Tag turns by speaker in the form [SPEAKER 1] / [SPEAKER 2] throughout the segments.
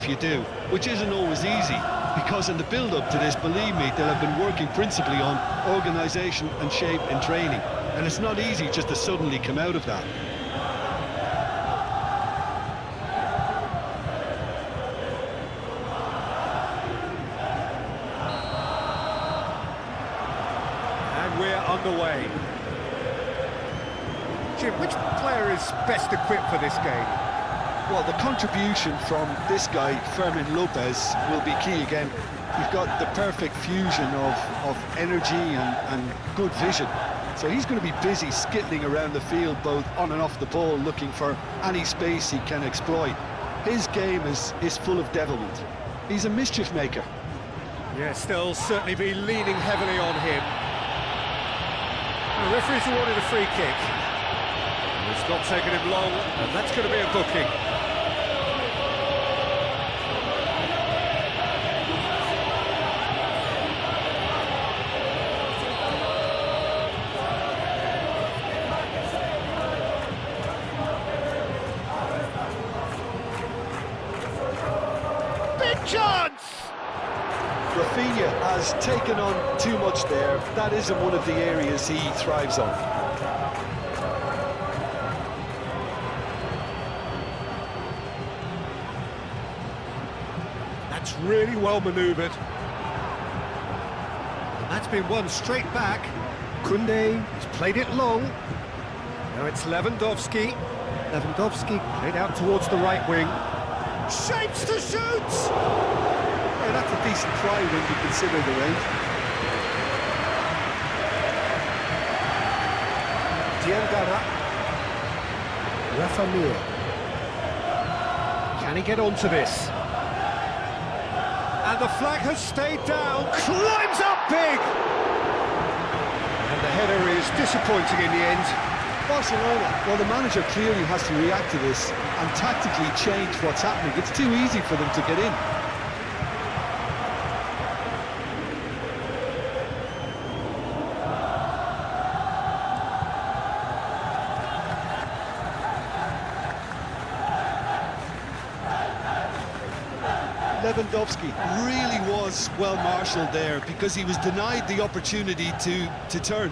[SPEAKER 1] if you do, which isn't always easy, because in the build-up to this, believe me, they'll have been working principally on organisation and shape in training, and it's not easy just to suddenly come out of that.
[SPEAKER 2] And we're underway. Jim, which player is best equipped for this game?
[SPEAKER 1] Well, the contribution from this guy, Fermin Lopez, will be key again. You've got the perfect fusion of energy and good vision. So he's going to be busy skittling around the field, both on and off the ball, looking for any space he can exploit. His game is full of devilment. He's a mischief maker.
[SPEAKER 2] Yeah, still certainly be leaning heavily on him. The referee's awarded a free kick. It's not taken him long, and that's going to be a booking. Big chance!
[SPEAKER 1] Rafinha has taken on too much there. That isn't one of the areas he thrives on.
[SPEAKER 2] That's really well manoeuvred. And that's been won straight back. Koundé has played it long. Now it's Lewandowski. Lewandowski played out towards the right wing. Shapes to shoot!
[SPEAKER 1] Yeah, that's a decent try when you consider the range.
[SPEAKER 2] Diangana. Rafa Mir. Can he get onto this? And the flag has stayed down, climbs up big! And the header is disappointing in the end.
[SPEAKER 1] Barcelona, well, the manager clearly has to react to this and tactically change what's happening. It's too easy for them to get in. Lewandowski really was well marshalled there because he was denied the opportunity to turn.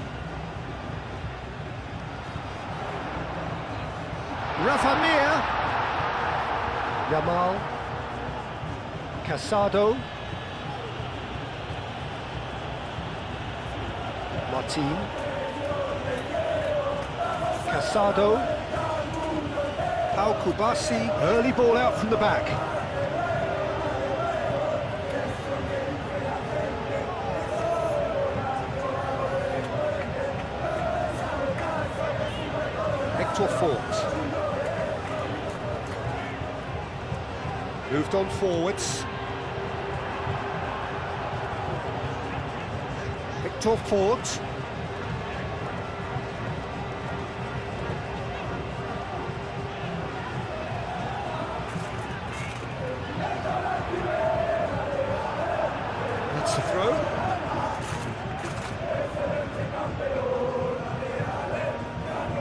[SPEAKER 2] Rafa Mir. Yamal. Casado. Martin. Casado. Pau Kubasi. Early ball out from the back. Fort. Moved on forwards. Victor Fort. That's the throw.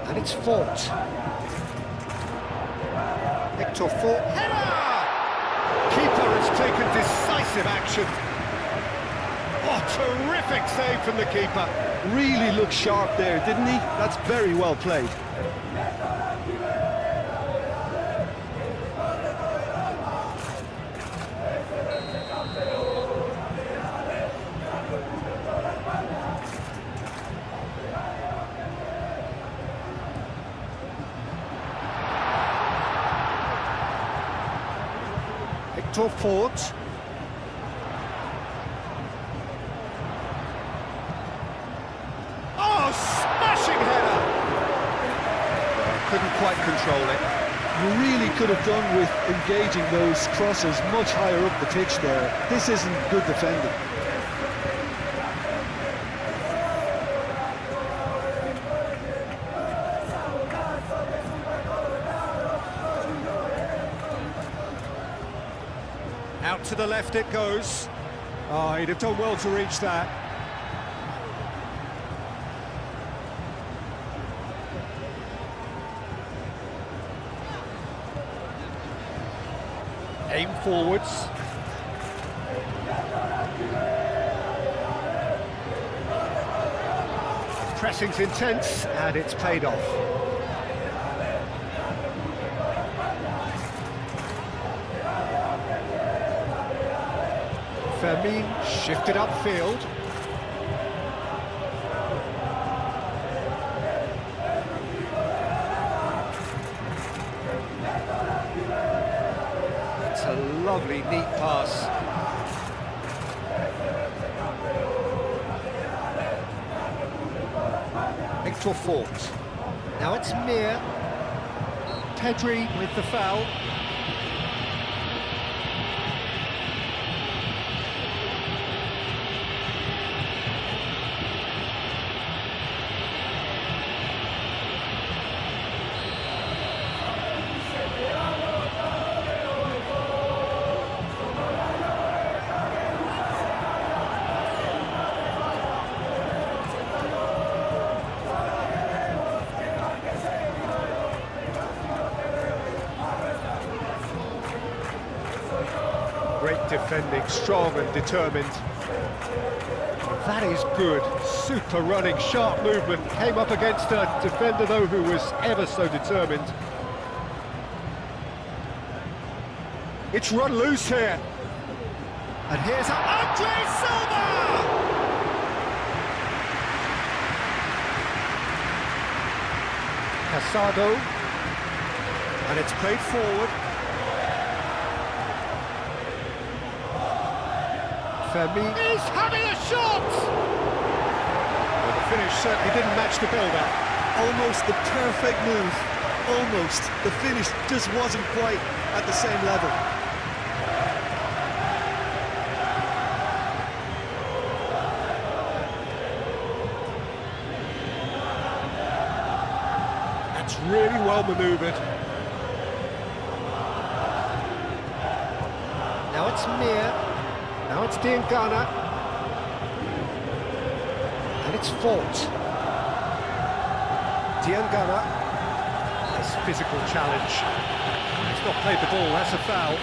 [SPEAKER 2] And it's Fort. Victor Fort. Header! Keeper has taken decisive action. Oh, terrific save from the keeper.
[SPEAKER 1] Really looked sharp there, didn't he? That's very well played.
[SPEAKER 2] Victor Fort. Oh, smashing header! Couldn't quite control it.
[SPEAKER 1] You really could have done with engaging those crosses much higher up the pitch there. This isn't good defending.
[SPEAKER 2] Out to the left it goes. Oh, he'd have done well to reach that. Aim forwards. Pressing's intense, and it's paid off. Fermin shifted upfield. It's a lovely, neat pass. Hector Fort. Now it's Mir. Pedri with the foul. Great defending, strong and determined. That is good. Super running, sharp movement. Came up against a defender, though, who was ever so determined. It's run loose here. And here's Andre Silva! Casado. And it's played forward. Fermin is having a shot! Well, the finish certainly didn't match the build-up.
[SPEAKER 1] Almost the perfect move. Almost. The finish just wasn't quite at the same level.
[SPEAKER 2] That's really well manoeuvred. Now it's Mir. Now it's Diangana. And it's Fort. Diangana. Nice physical challenge. He's not played the ball, that's a foul.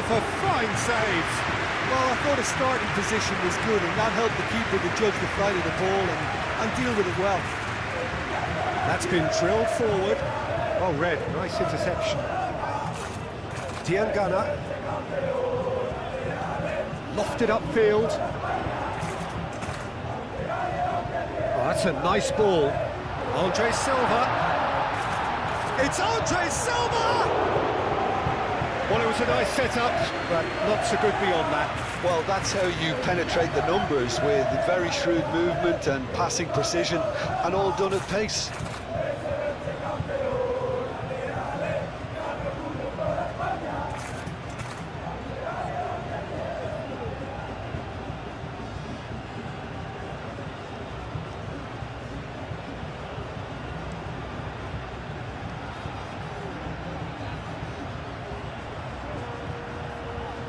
[SPEAKER 2] A fine save.
[SPEAKER 1] Well, I thought his starting position was good, and that helped the keeper to judge the flight of the ball and deal with it well.
[SPEAKER 2] That's been drilled forward. Well read, nice interception. Diangana. Lofted upfield. Oh, that's a nice ball. Andre Silva. It's Andre Silva! Well, it was a nice setup, but not so good beyond that.
[SPEAKER 1] Well, that's how you penetrate the numbers, with very shrewd movement and passing precision, and all done at pace.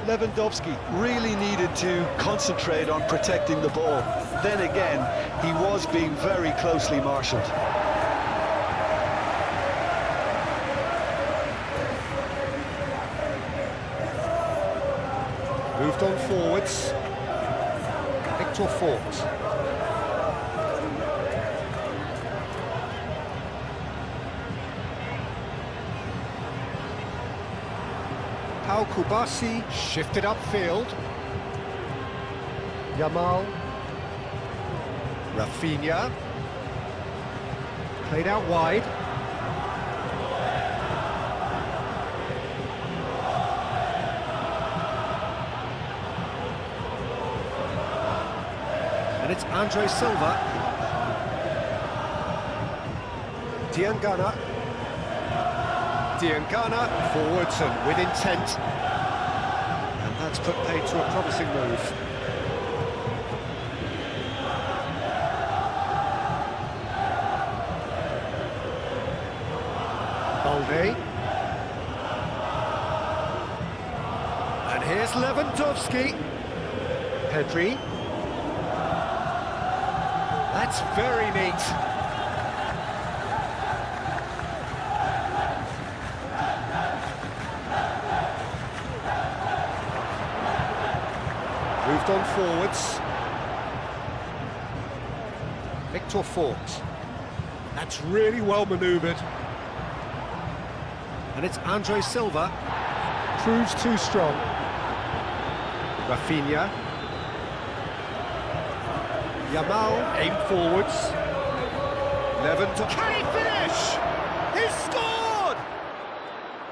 [SPEAKER 1] Lewandowski really needed to concentrate on protecting the ball. Then again, he was being very closely marshalled.
[SPEAKER 2] Moved on forwards. Hector Fort. Pau Kubasi shifted upfield. Yamal. Rafinha. Played out wide. And it's Andre Silva. Diangana. Diangana forwards and with intent. And that's put paid to a promising move. Balde. Here's Lewandowski. Pedri. That's very neat. Moved on forwards. Victor Fort. That's really well manoeuvred. And it's Andre Silva. Proves too strong. Rafinha. Yamal, aim forwards. Lewandowski. Can he finish? He's scored!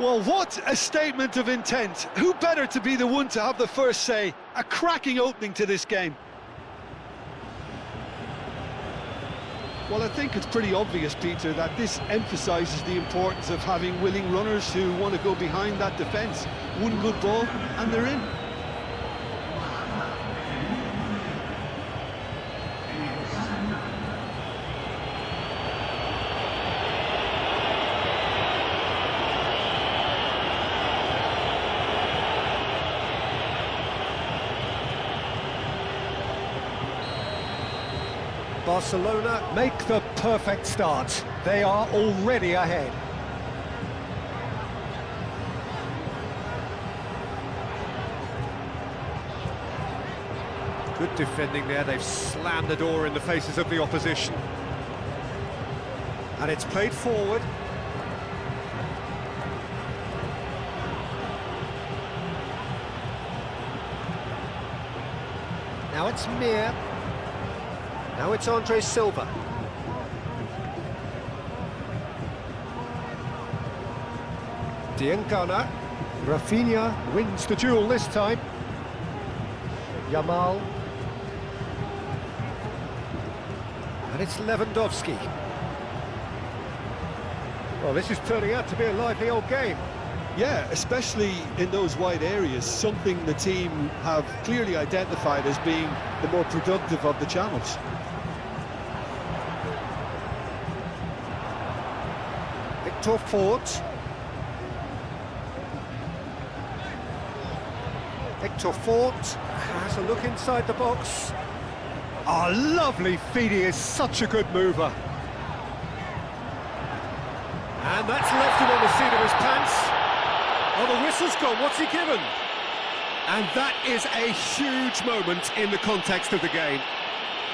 [SPEAKER 1] Well, what a statement of intent. Who better to be the one to have the first say? A cracking opening to this game. Well, I think it's pretty obvious, Peter, that this emphasises the importance of having willing runners who want to go behind that defence. One good ball, and they're in.
[SPEAKER 2] Barcelona make the perfect start. They are already ahead. Good defending there. They've slammed the door in the faces of the opposition. And it's played forward. Now it's Mir. Now it's Andre Silva. Diangana. Rafinha wins the duel this time. Yamal. And it's Lewandowski. Well, this is turning out to be a lively old game.
[SPEAKER 1] Yeah, especially in those wide areas, something the team have clearly identified as being the more productive of the channels.
[SPEAKER 2] Victor Fort. Victor Fort has a look inside the box. Oh, lovely feed, he is such a good mover. And that's left him on the seat of his pants. Oh, the whistle's gone, what's he given? And that is a huge moment in the context of the game.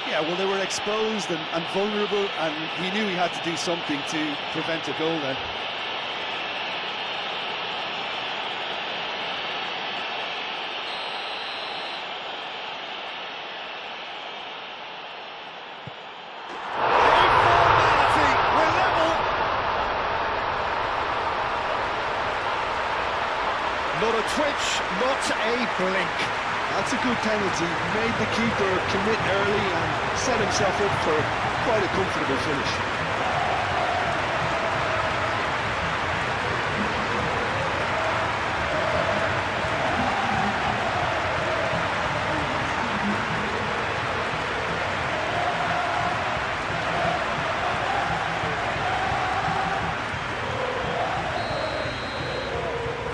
[SPEAKER 1] Yeah, well, they were exposed and vulnerable, and he knew he had to do something to prevent a goal then.
[SPEAKER 2] Not a twitch, not a blink.
[SPEAKER 1] That's a good penalty. Made the keeper commit early and set himself up for quite a comfortable finish.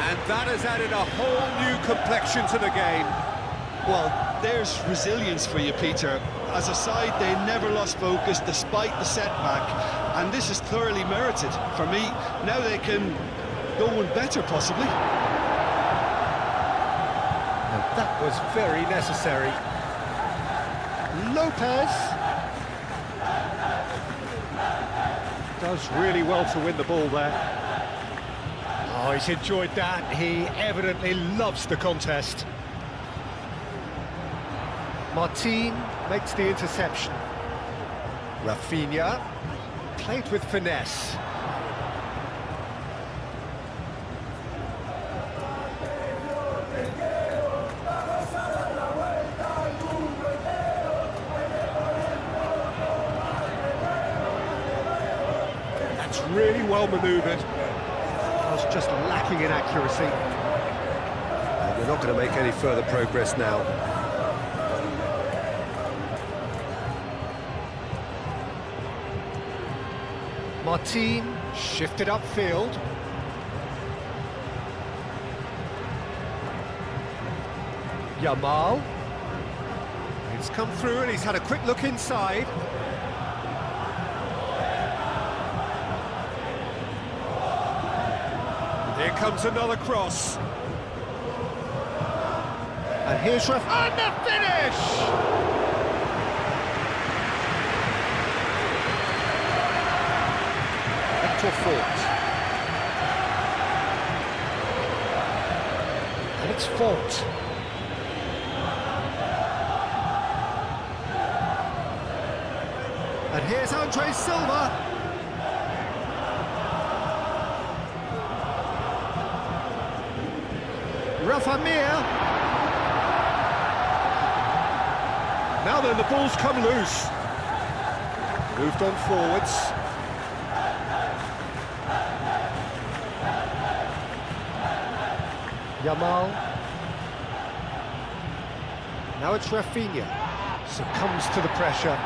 [SPEAKER 2] And that has added a whole new complexion to the game.
[SPEAKER 1] Well, there's resilience for you, Peter. As a side, they never lost focus despite the setback, and this is thoroughly merited. For me, now they can go one better, possibly.
[SPEAKER 2] And that was very necessary. Lopez does really well to win the ball there. Oh, he's enjoyed that. He evidently loves the contest. Martin makes the interception. Rafinha played with finesse. That's really well manoeuvred. Was just lacking in accuracy. And they're not going to make any further progress now. Martin shifted upfield. Yamal. It's come through and he's had a quick look inside. Here comes another cross. And here's Ref, and the finish! Hector Fort. And it's Fort. And here's Andre Silva. Rafa Mir. Now then, the ball's come loose. Moved on forwards. Yamal. Now it's Rafinha. Succumbs to the pressure.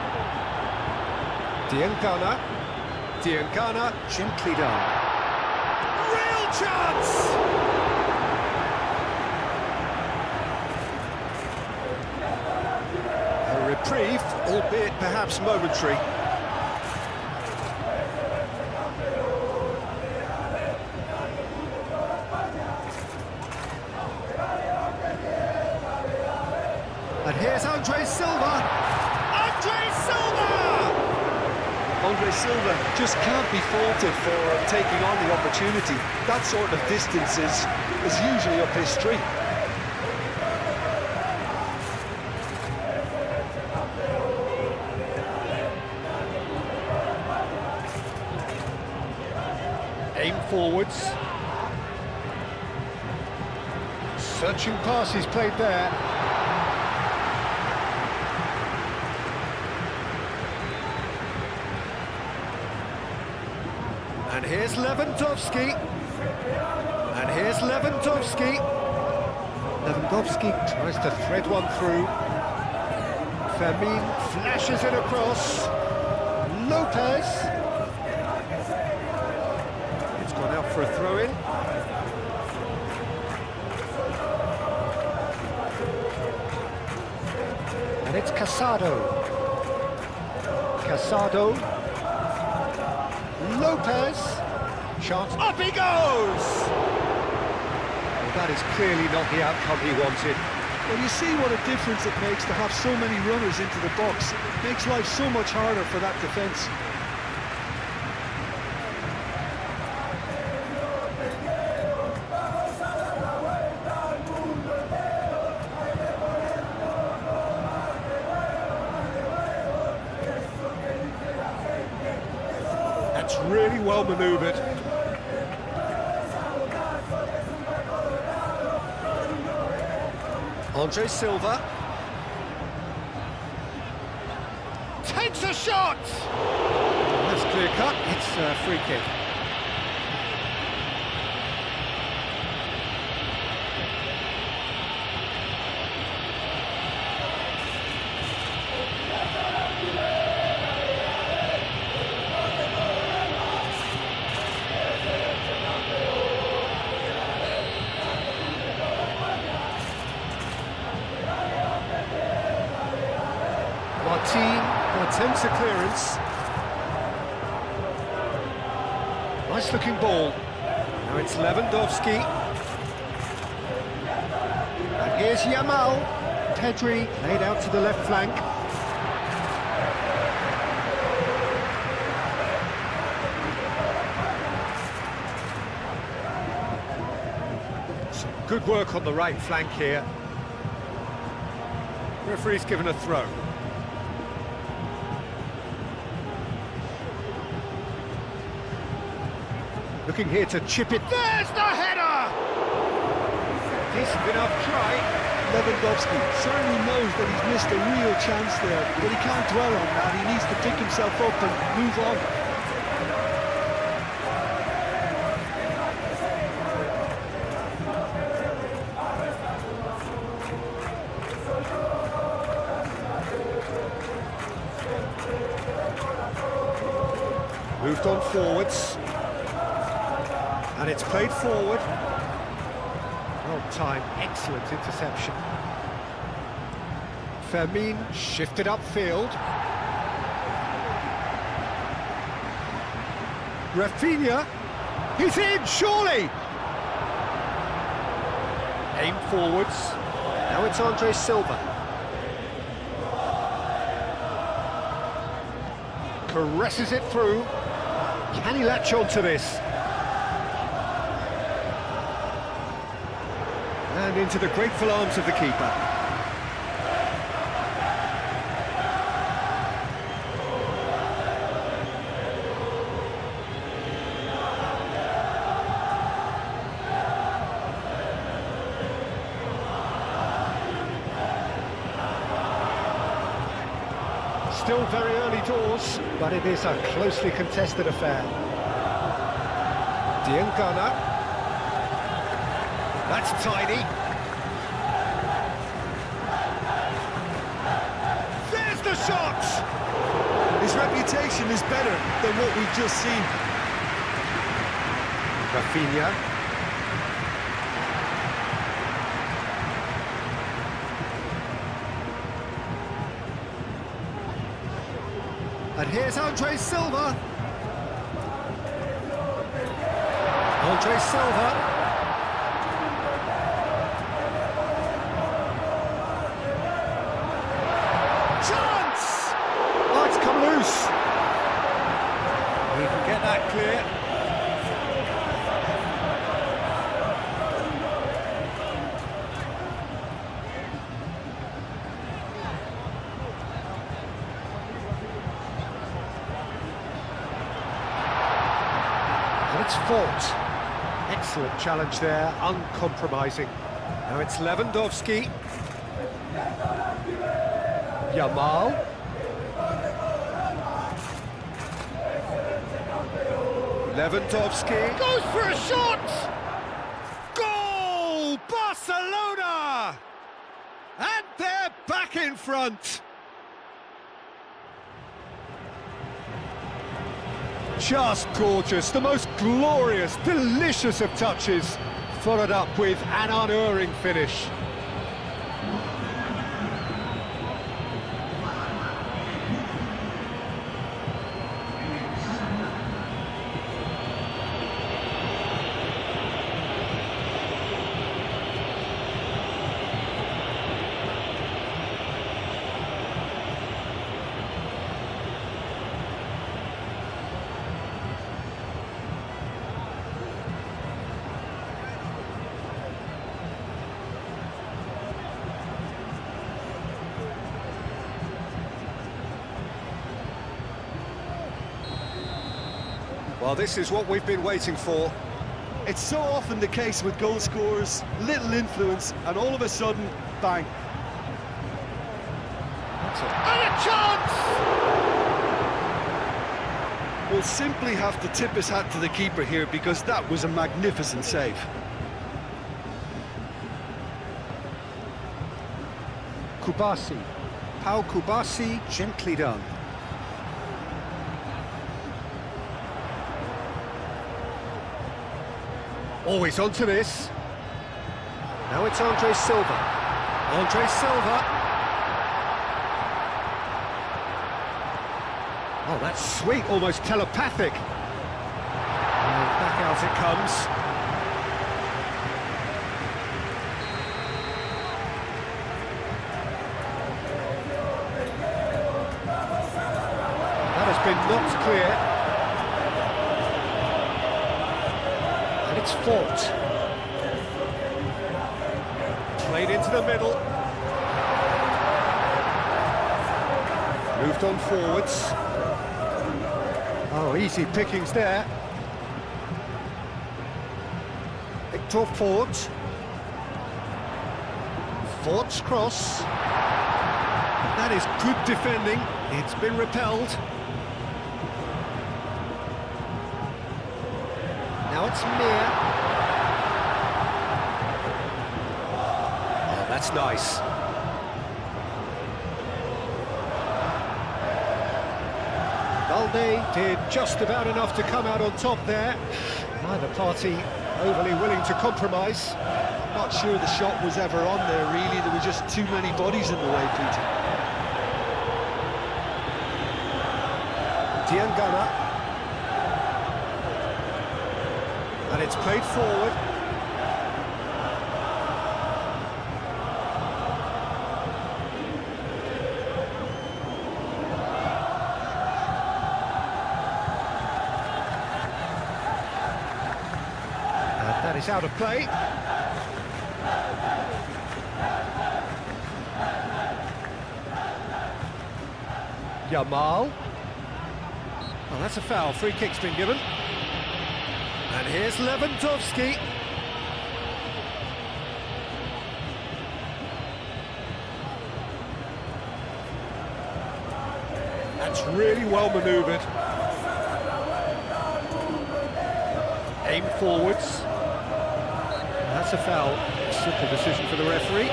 [SPEAKER 2] Diangana. Diangana gently done. Real chance! A reprieve, albeit perhaps momentary. And here's Andre Silva. Andre Silva!
[SPEAKER 1] Andre Silva just can't be faulted for taking on the opportunity. That sort of distance is usually up his street.
[SPEAKER 2] Aim forwards. Searching passes played there. And here's Lewandowski. And here's Lewandowski. Lewandowski tries to thread one through. Fermin flashes it across. Lopez. It's gone out for a throw-in. And it's Casado. Casado. Lopez, chance, up he goes! Well, that is clearly not the outcome he wanted.
[SPEAKER 1] Well, you see what a difference it makes to have so many runners into the box. It makes life so much harder for that defence.
[SPEAKER 2] That's really well manoeuvred. Andre Silva takes a shot. That's clear cut. It's a free kick. Martin attempts a clearance. Nice looking ball. Now it's Lewandowski. And here's Yamal. Pedri laid out to the left flank. Some good work on the right flank here. Referee's given a throw. Looking here to chip it. There's the header! Decent enough try.
[SPEAKER 1] Lewandowski certainly knows that he's missed a real chance there, but he can't dwell on that. He needs to pick himself up and move on.
[SPEAKER 2] Moved on forwards. And it's played forward. Well timed, excellent interception. Fermin shifted upfield. Rafinha, he's in, surely! Aim forwards. Now it's Andre Silva. Caresses it through. Can he latch on to this? And into the grateful arms of the keeper. Still very early doors, but it is a closely contested affair. Diangana. That's tiny. There's the shot!
[SPEAKER 1] His reputation is better than what we've just seen.
[SPEAKER 2] Rafinha. And here's Andre Silva. Andre Silva. Chance! Oh, it's come loose. He can get that clear. And it's Fort. Excellent challenge there, uncompromising. Now it's Lewandowski. Yamal. Lewandowski goes for a shot! Goal! Barcelona! And they're back in front! Just gorgeous, the most glorious, delicious of touches, followed up with an unerring finish. Well, this is what we've been waiting for.
[SPEAKER 1] It's so often the case with goal scorers, little influence, and all of a sudden, bang.
[SPEAKER 2] And a chance!
[SPEAKER 1] We'll simply have to tip his hat to the keeper here because that was a magnificent save.
[SPEAKER 2] Kubasi. Pau Kubasi, gently done. Always onto this. Now it's Andre Silva. Andre Silva. Oh, that's sweet, almost telepathic. And back out it comes. That has been knocked clear. It's Fort. Played into the middle. Moved on forwards. Oh, easy pickings there. Victor Fort. Fort's cross. That is good defending. It's been repelled. Now it's Mir. Oh, that's nice. Balde did just about enough to come out on top there. Neither party overly willing to compromise.
[SPEAKER 1] I'm not sure the shot was ever on there, really. There were just too many bodies in the way, Peter.
[SPEAKER 2] Diangana. And it's played forward. And that is out of play. Yamal. Oh, that's a foul. Free kick's been given. And here's Lewandowski. That's really well manoeuvred. Aim forwards. That's a foul. Simple decision for the referee.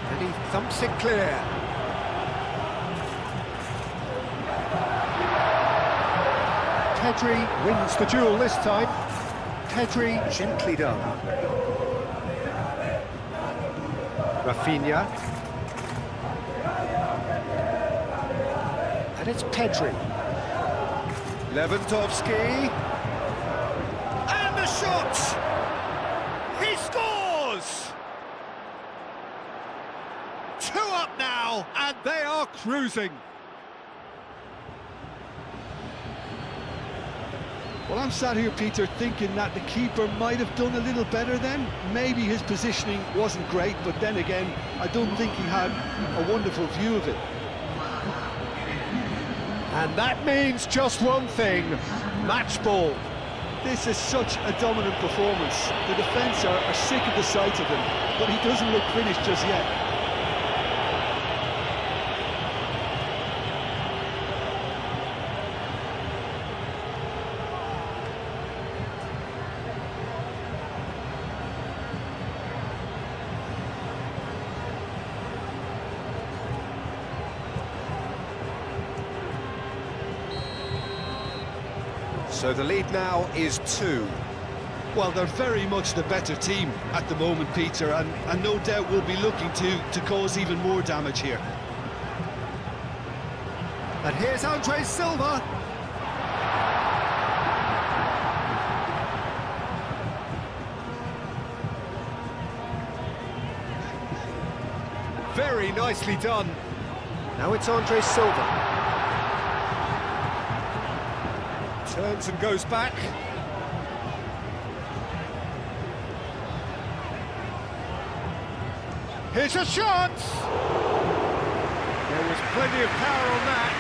[SPEAKER 2] And he thumps it clear. Pedri wins the duel this time. Pedri gently done. Rafinha. And it's Pedri. Lewandowski. And the shot! He scores! 2 up now, and they are cruising.
[SPEAKER 1] Well, I'm sat here, Peter, thinking that the keeper might have done a little better then. Maybe his positioning wasn't great, but then again, I don't think he had a wonderful view of it.
[SPEAKER 2] And that means just one thing, match ball.
[SPEAKER 1] This is such a dominant performance. The defence are sick of the sight of him, but he doesn't look finished just yet.
[SPEAKER 2] So the lead now is 2.
[SPEAKER 1] Well, they're very much the better team at the moment, Peter, and no doubt will be looking to cause even more damage here.
[SPEAKER 2] And here's Andre Silva. Very nicely done. Now it's Andre Silva. Turns and goes back. Here's a shot! There was plenty of power on that.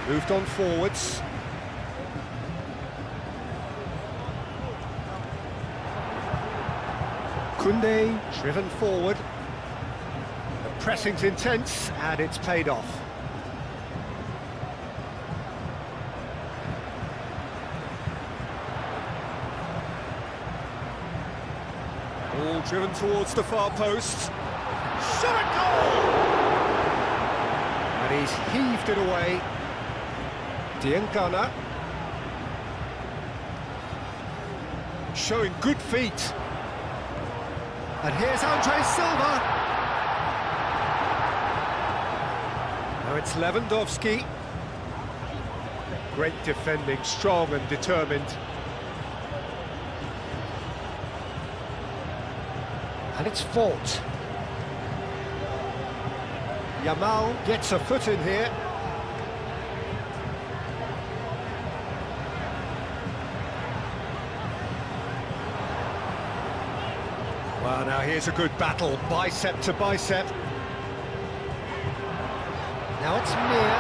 [SPEAKER 2] Moved on forwards. Koundé driven forward. Pressing's intense, and it's paid off. Ball driven towards the far post. Shot at goal! And he's heaved it away. Diangana. Showing good feet. And here's Andre Silva. Now it's Lewandowski. Great defending, strong and determined. And it's fought. Yamal gets a foot in here. Well, now here's a good battle, bicep to bicep. Now it's Mir.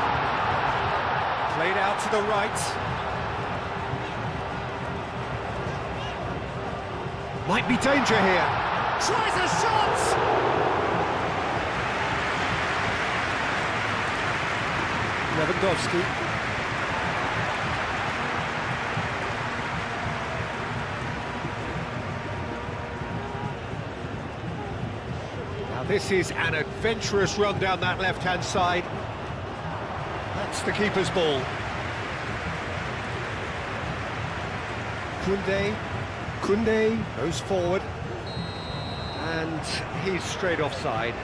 [SPEAKER 2] Played out to the right. Might be danger here. Tries a shot! Lewandowski. Now this is an adventurous run down that left-hand side. That's the keeper's ball. Koundé goes forward. And he's straight offside.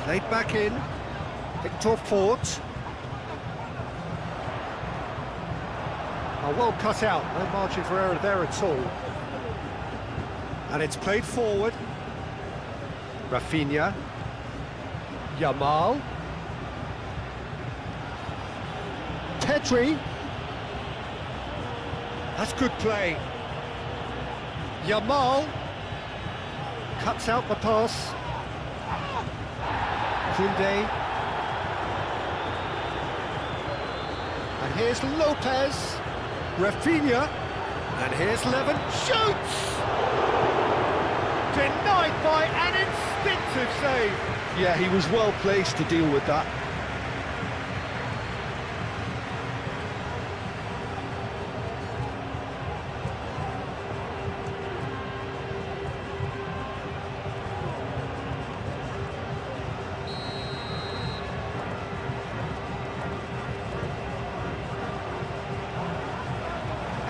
[SPEAKER 2] Played back in, Victor Fort. Oh, well cut out, no margin for error there at all. And it's played forward. Rafinha. Yamal. Pedri. That's good play. Yamal. Cuts out the pass. Koundé. And here's Lopez. Rafinha. And here's Levin. Shoots! Denied by an instinctive save.
[SPEAKER 1] Yeah, he was well placed to deal with that.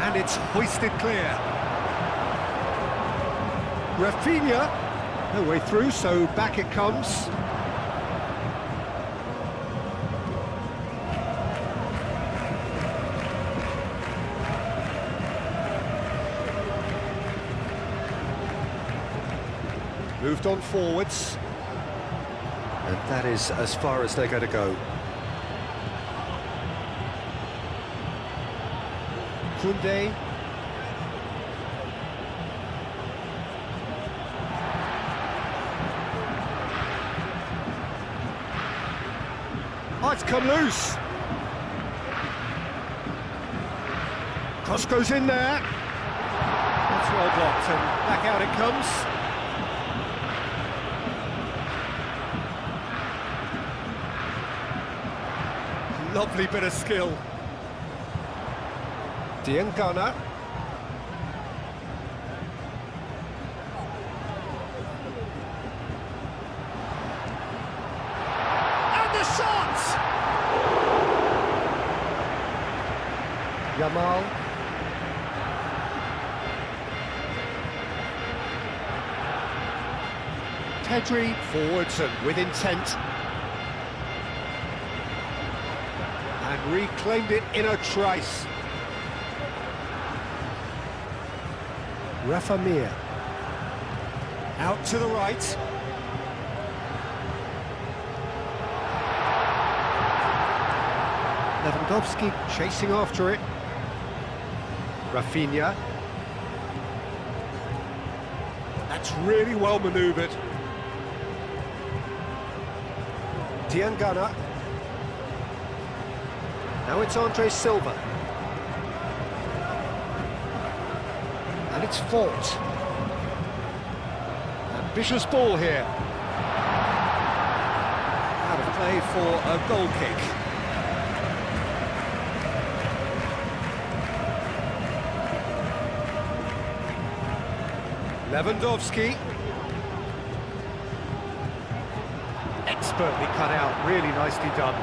[SPEAKER 2] And it's hoisted clear. Rafinha, no way through, so back it comes. Moved on forwards. And that is as far as they're going to go. Koundé. Oh, it's come loose. Cross goes in there. That's well blocked, and back out it comes. Lovely bit of skill. Diangana. And the shot! Yamal. Pedri forwards and with intent. And reclaimed it in a trice. Rafa Mir. Out to the right. Lewandowski chasing after it. Rafinha. That's really well manoeuvred. Diangana. Now it's Andre Silva. And it's Fort. Ambitious ball here. Out of play for a goal kick. Lewandowski. Expertly cut out, really nicely done.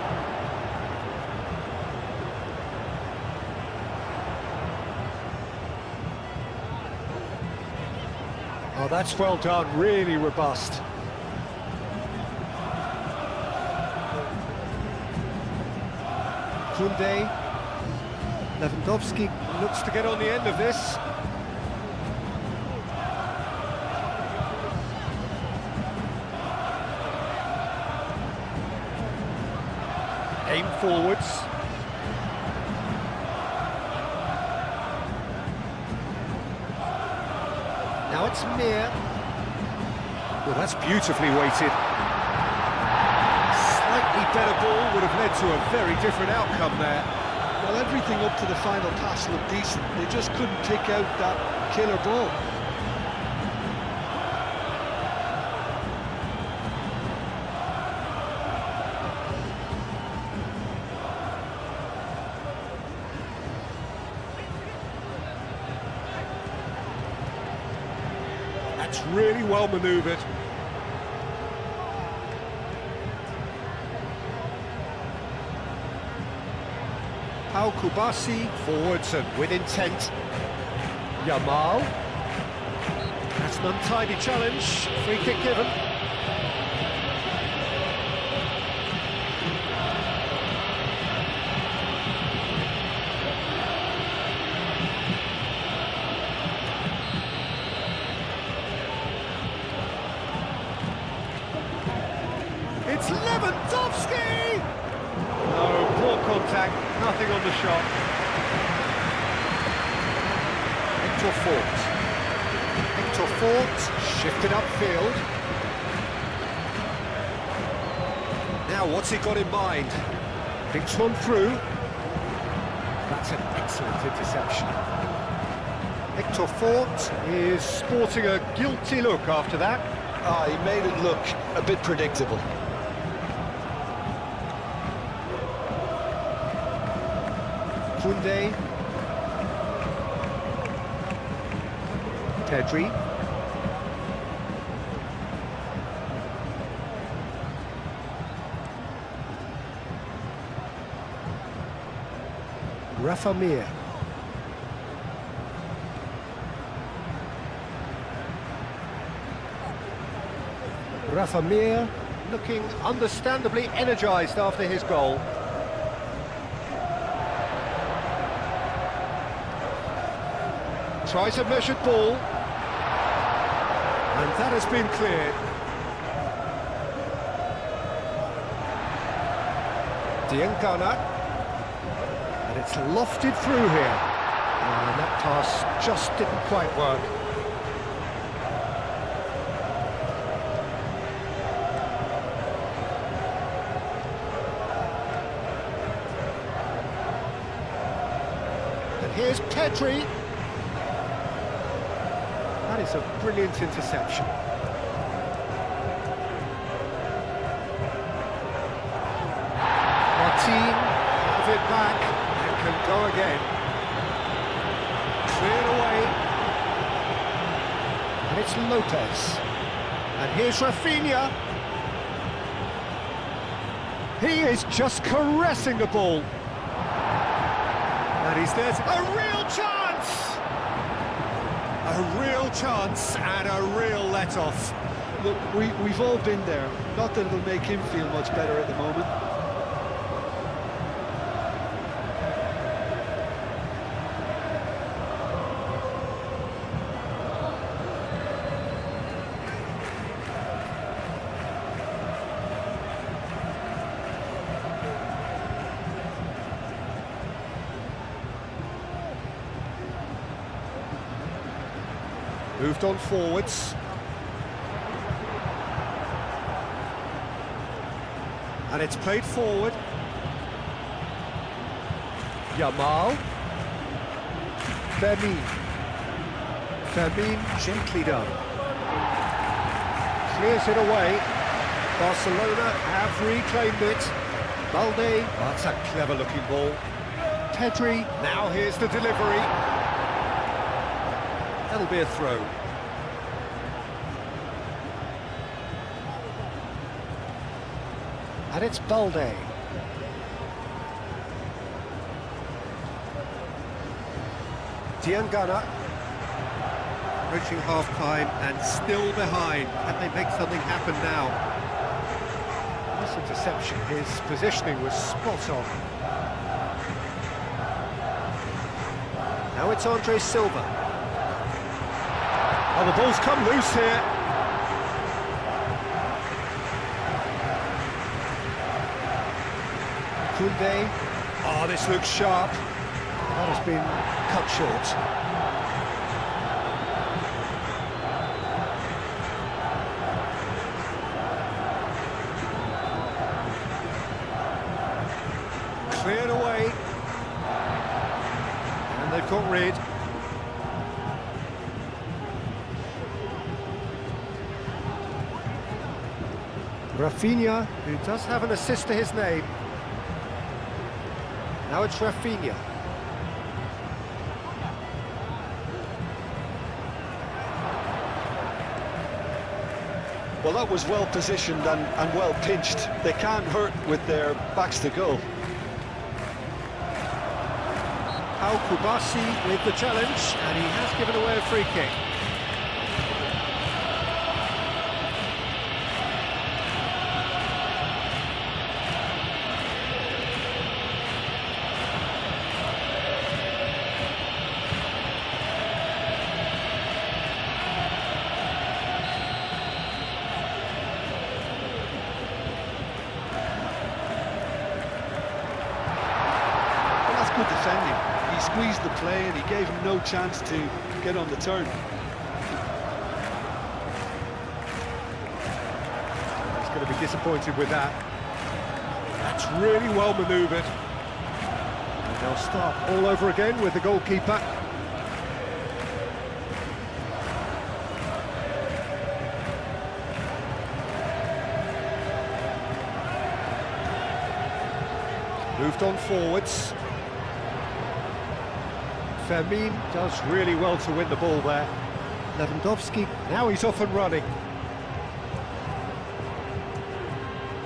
[SPEAKER 2] Oh, that's well done, really robust. Koundé. Lewandowski looks to get on the end of this. Aim forwards. Now it's Mir. Well, that's beautifully weighted. Slightly better ball would have led to a very different outcome there.
[SPEAKER 1] Well, everything up to the final pass looked decent. They just couldn't pick out that killer ball.
[SPEAKER 2] That's really well manoeuvred. Pau Kubasi forwards and with intent. Yamal. That's an untidy challenge. Free kick given. It's Lewandowski! No, poor contact, nothing on the shot. Hector Fort, shifted upfield. Now what's he got in mind? Thinks one through. That's an excellent interception. Hector Fort is sporting a guilty look after that.
[SPEAKER 1] He made it look a bit predictable.
[SPEAKER 2] Koundé. Pedri. Rafa Mir. Rafa Mir looking understandably energised after his goal. Tries a measured ball. And that has been cleared. Diangana. And it's lofted through here. And that pass just didn't quite work. And here's Pedri. That is a brilliant interception. Martin has it back and can go again. Cleared away. And it's Lopez. And here's Rafinha. He is just caressing the ball. And he's there to... A real chance! A real chance and a real let-off.
[SPEAKER 1] Look, we've all been there. Not that it'll make him feel much better at the moment.
[SPEAKER 2] Moved on forwards. And it's played forward. Yamal. Fermin. Fermin gently done. Clears it away. Barcelona have reclaimed it. Balde. Oh, that's a clever looking ball. Pedri. Now here's the delivery. That'll be a throw. And it's Balde. Diangana. Reaching half-time and still behind. Can they make something happen now? This interception, his positioning was spot on. Now it's Andre Silva. Oh, the ball's come loose here. Koundé. Oh, this looks sharp. That has been cut short. Cleared away. And they've got rid. Rafinha, who does have an assist to his name. Now it's Rafinha.
[SPEAKER 1] Well, that was well positioned and well pinched. They can't hurt with their backs to goal.
[SPEAKER 2] Kubasi with the challenge, and he has given away a free kick.
[SPEAKER 1] Well, that's good defending. He squeezed the play and he gave him no chance to get on the turn.
[SPEAKER 2] He's going to be disappointed with that. That's really well manoeuvred. And they'll start all over again with the goalkeeper. Moved on forwards. Fermin does really well to win the ball there. Lewandowski, now he's off and running.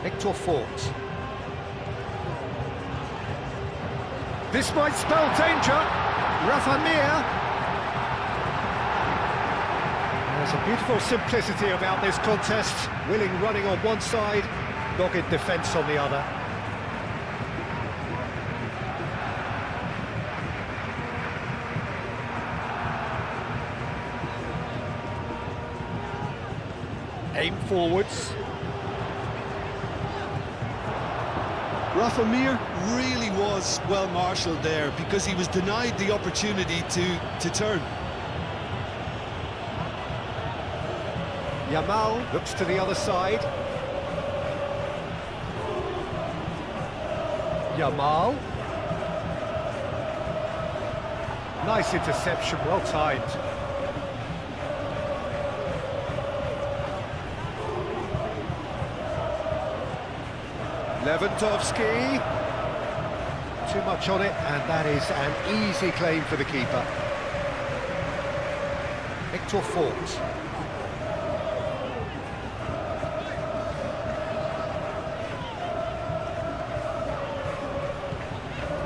[SPEAKER 2] Hector Fort. This might spell danger. Rafa Mir. There's a beautiful simplicity about this contest. Willing running on one side, dogged defence on the other. Aim forwards.
[SPEAKER 1] Rafa Mir really was well marshalled there because he was denied the opportunity to turn.
[SPEAKER 2] Yamal looks to the other side. Yamal. Nice interception, well timed. Lewandowski. Too much on it, and that is an easy claim for the keeper. Hector Fort.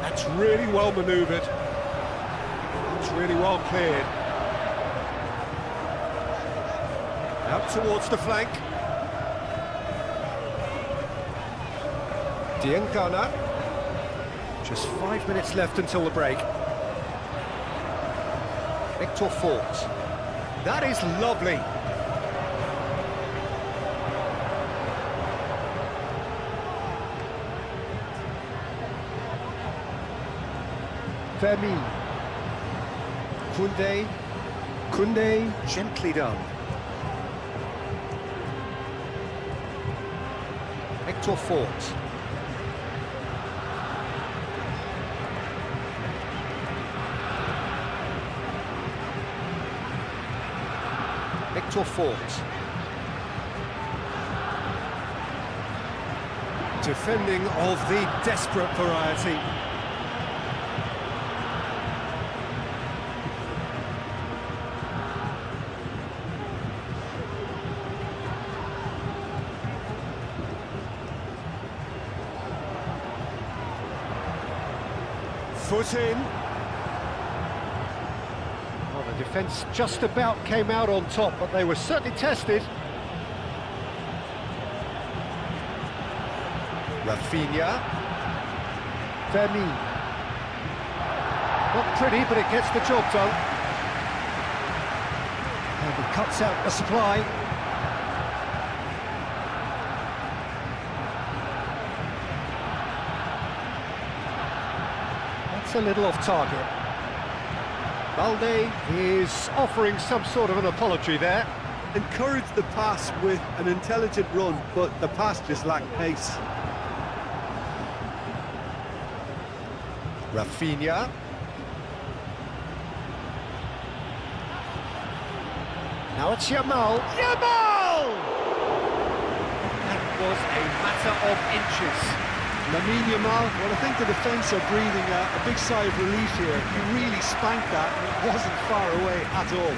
[SPEAKER 2] That's really well manoeuvred. That's really well cleared. Out towards the flank. Diengana. Just 5 minutes left until the break. Hector Fort. That is lovely. Fermin. Koundé gently done. Hector Fort. Hector Fort. Defending of the desperate variety. Foot in. Well, the defence just about came out on top, but they were certainly tested. Rafinha. Fermin. Not pretty, but it gets the job done. And he cuts out the supply. That's a little off target. Balde is offering some sort of an apology there.
[SPEAKER 1] Encouraged the pass with an intelligent run, but the pass just lacked pace.
[SPEAKER 2] Rafinha. Now it's Yamal. Yamal! That was a matter of inches.
[SPEAKER 1] Lamine Yamal, well, I think the defence are breathing a big sigh of relief here. He really spanked that, and it wasn't far away at all.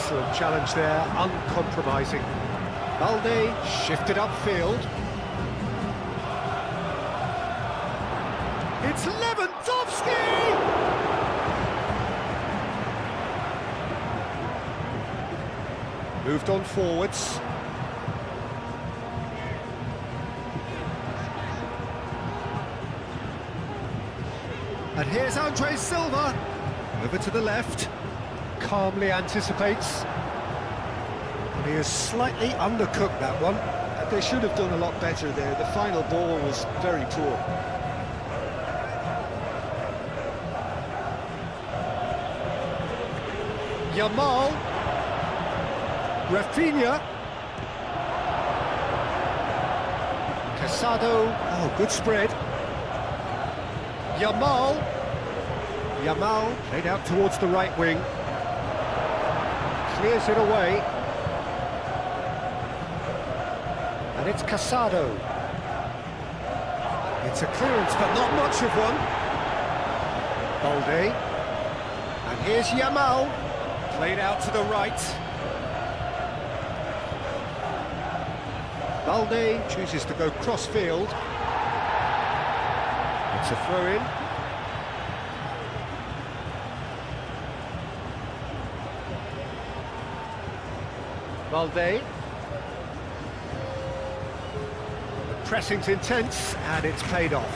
[SPEAKER 2] Excellent challenge there, uncompromising. Balde shifted upfield. It's Lewandowski! Moved on forwards. And here's Andre Silva. Over to the left. Calmly anticipates. And he has slightly undercooked that one.
[SPEAKER 1] They should have done a lot better there. The final ball was very poor.
[SPEAKER 2] Yamal. Rafinha. Casado. Oh, good spread. Yamal. Yamal played out towards the right wing. Clears it away. And it's Casado. It's a clearance, but not much of one. Balde. And here's Yamal. Played out to the right. Balde chooses to go cross-field. It's a throw-in. Balde. The pressing's intense, and it's paid off.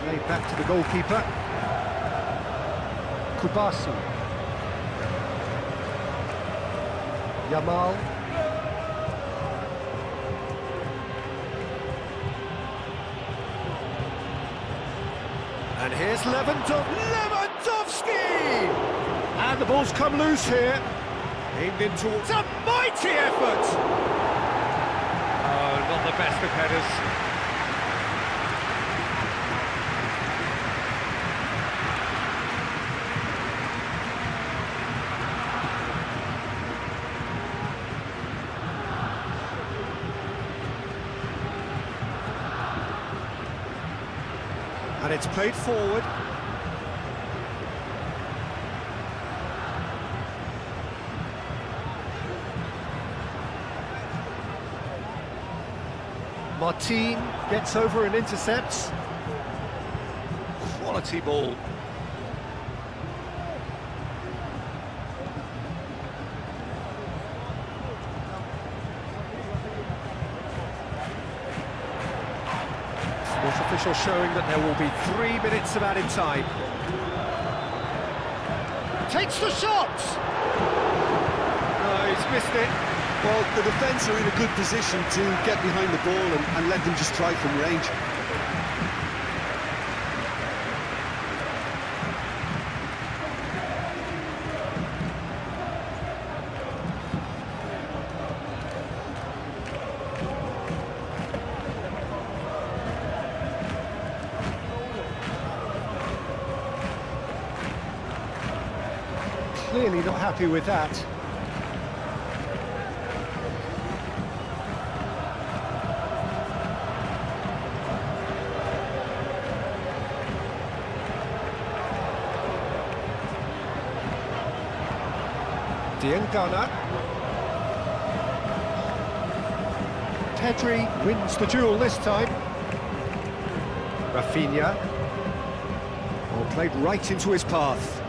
[SPEAKER 2] Played back to the goalkeeper. Kubasi. Yamal. And here's Lewandowski! And the ball's come loose here. Aimed in towards a mighty effort! Oh, not the best of headers. And it's played forward. Martin gets over and intercepts. Quality ball. Fourth official showing that there will be 3 minutes of added time. Takes the shot! No, he's missed it.
[SPEAKER 1] Well, the defence are in a good position to get behind the ball and let them just try from range.
[SPEAKER 2] Clearly not happy with that. Diangana. Pedri wins the duel this time. Rafinha. Well, played right into his path.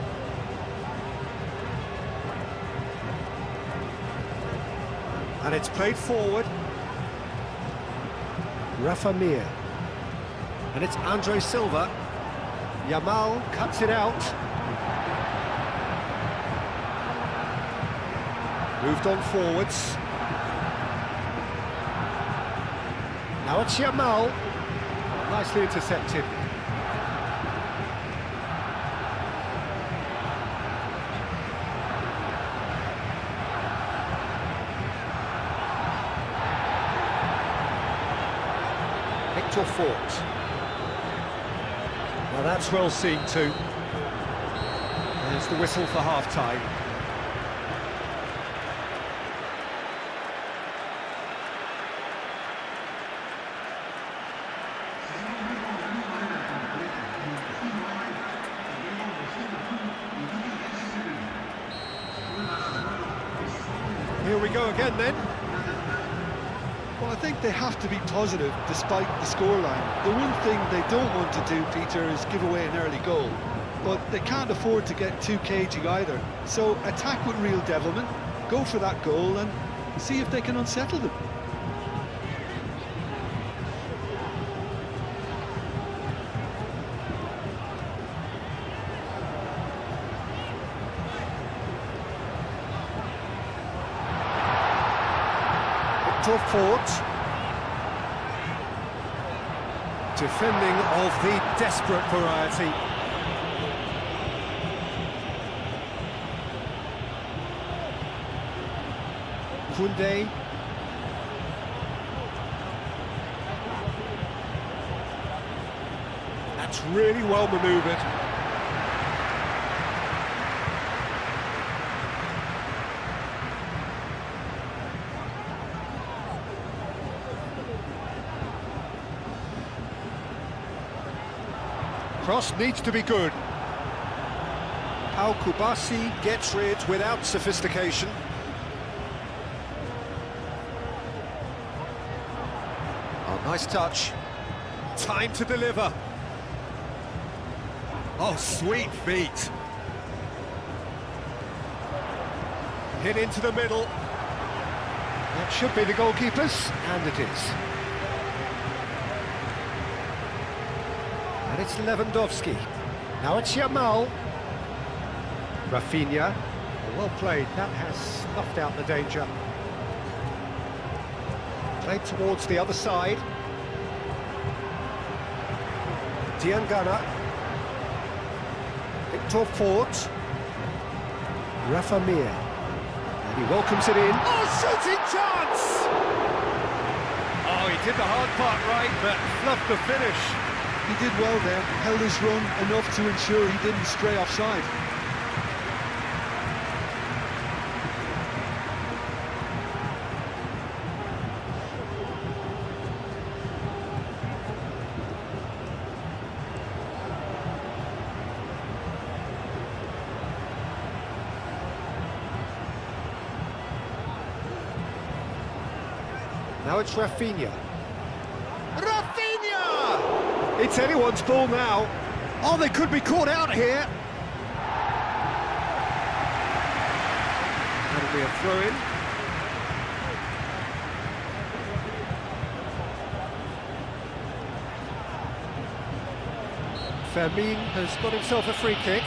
[SPEAKER 2] And it's played forward. Rafa Mir. And it's Andre Silva. Yamal cuts it out. Moved on forwards. Now it's Yamal. Nicely intercepted. Victor Fort. Well, that's well seen too. There's the whistle for half-time. go again then.
[SPEAKER 1] Well, I think they have to be positive despite the scoreline. The one thing they don't want to do, Peter, is give away an early goal. But they can't afford to get too cagey either. So attack with real devilment, go for that goal and see if they can unsettle them.
[SPEAKER 2] Fort. Defending of the desperate variety. Koundé. That's really well manoeuvred. Cross needs to be good. Pau Kubasi gets rid without sophistication. Oh, nice touch. Time to deliver. Oh, sweet feet. Hit into the middle. That should be the goalkeeper's, and it is. And it's Lewandowski. Now it's Yamal. Rafinha. Well played. That has snuffed out the danger. Played towards the other side. Diangana. Victor Fort. Rafa Mir. And he welcomes it in. Oh, shooting chance! Oh, he did the hard part right, but fluffed the finish.
[SPEAKER 1] He did well there, held his run enough to ensure he didn't stray offside.
[SPEAKER 2] Now it's Rafinha. Rafinha! It's anyone's ball now. Oh, they could be caught out here. That'll be a throw-in. Fermin has got himself a free kick.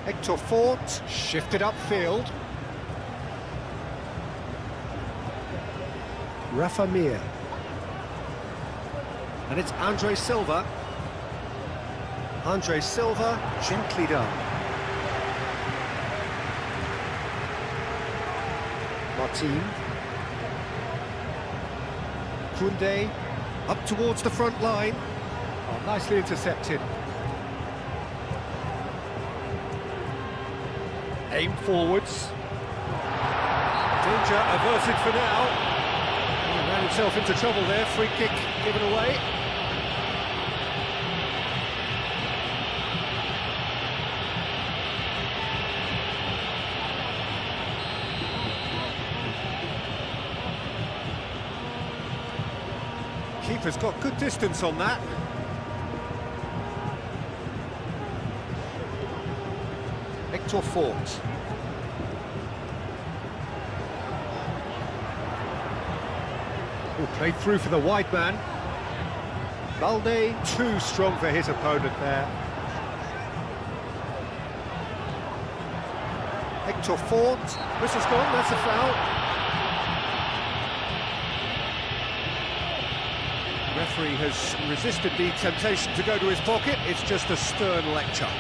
[SPEAKER 2] Victor Fort, shifted upfield. Rafa Mir. And it's Andre Silva. Andre Silva, gently done. Martin. Koundé, up towards the front line. Oh, nicely intercepted. Aim forwards. Danger averted for now. He ran himself into trouble there. Free kick given away. Keeper's got good distance on that. Victor Fort. Oh, played through for the wide man. Balde too strong for his opponent there. Victor Fort. Whistle's gone, that's a foul. Referee has resisted the temptation to go to his pocket. It's just a stern lecture.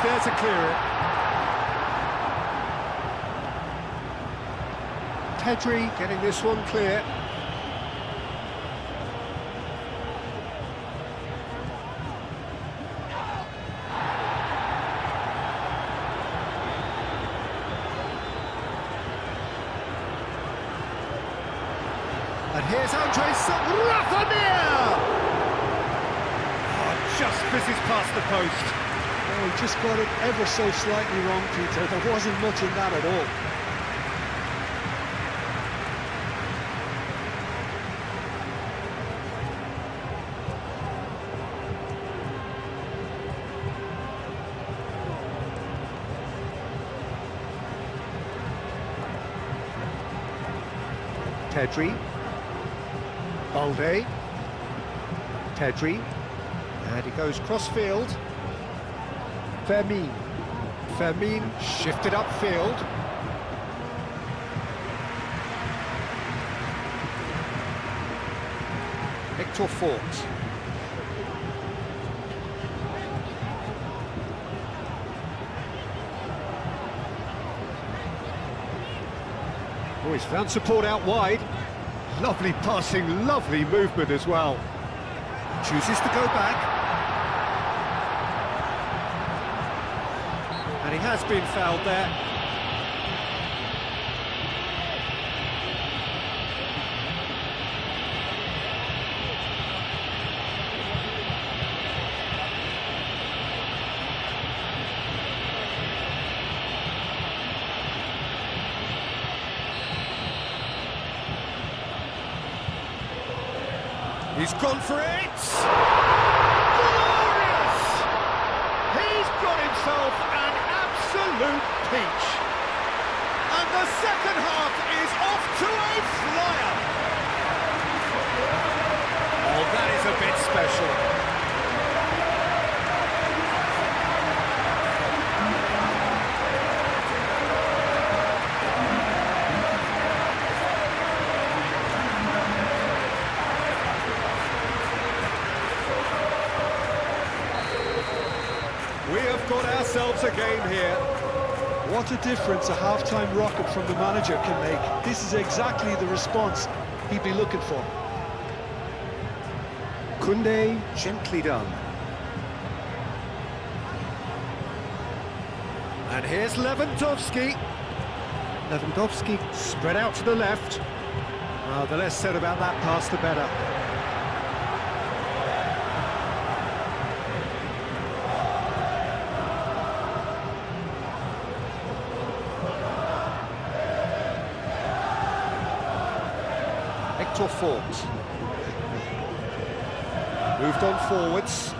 [SPEAKER 2] there to clear it. Pedri getting this one clear. And here's Andres Rafinha! Oh, just fizzes past the post.
[SPEAKER 1] Oh, he just got it ever so slightly wrong, Peter. There wasn't much in that at all.
[SPEAKER 2] Pedri. Balde. Pedri. And he goes cross-field. Fermin. Fermin shifted upfield. Hector Fort. Oh, he's found support out wide. Lovely passing, lovely movement as well. Chooses to go back. And he has been fouled there. He's gone for it! Glorious! He's got himself an absolute peach. And the second half is off to a flyer. Oh, that is a bit special. We have got ourselves a game here.
[SPEAKER 1] What a difference a half-time rocket from the manager can make. This is exactly the response he'd be looking for.
[SPEAKER 2] Koundé, gently done. And here's Lewandowski. Lewandowski spread out to the left. Well, the less said about that pass, the better. Hector Fort. Moved on forwards.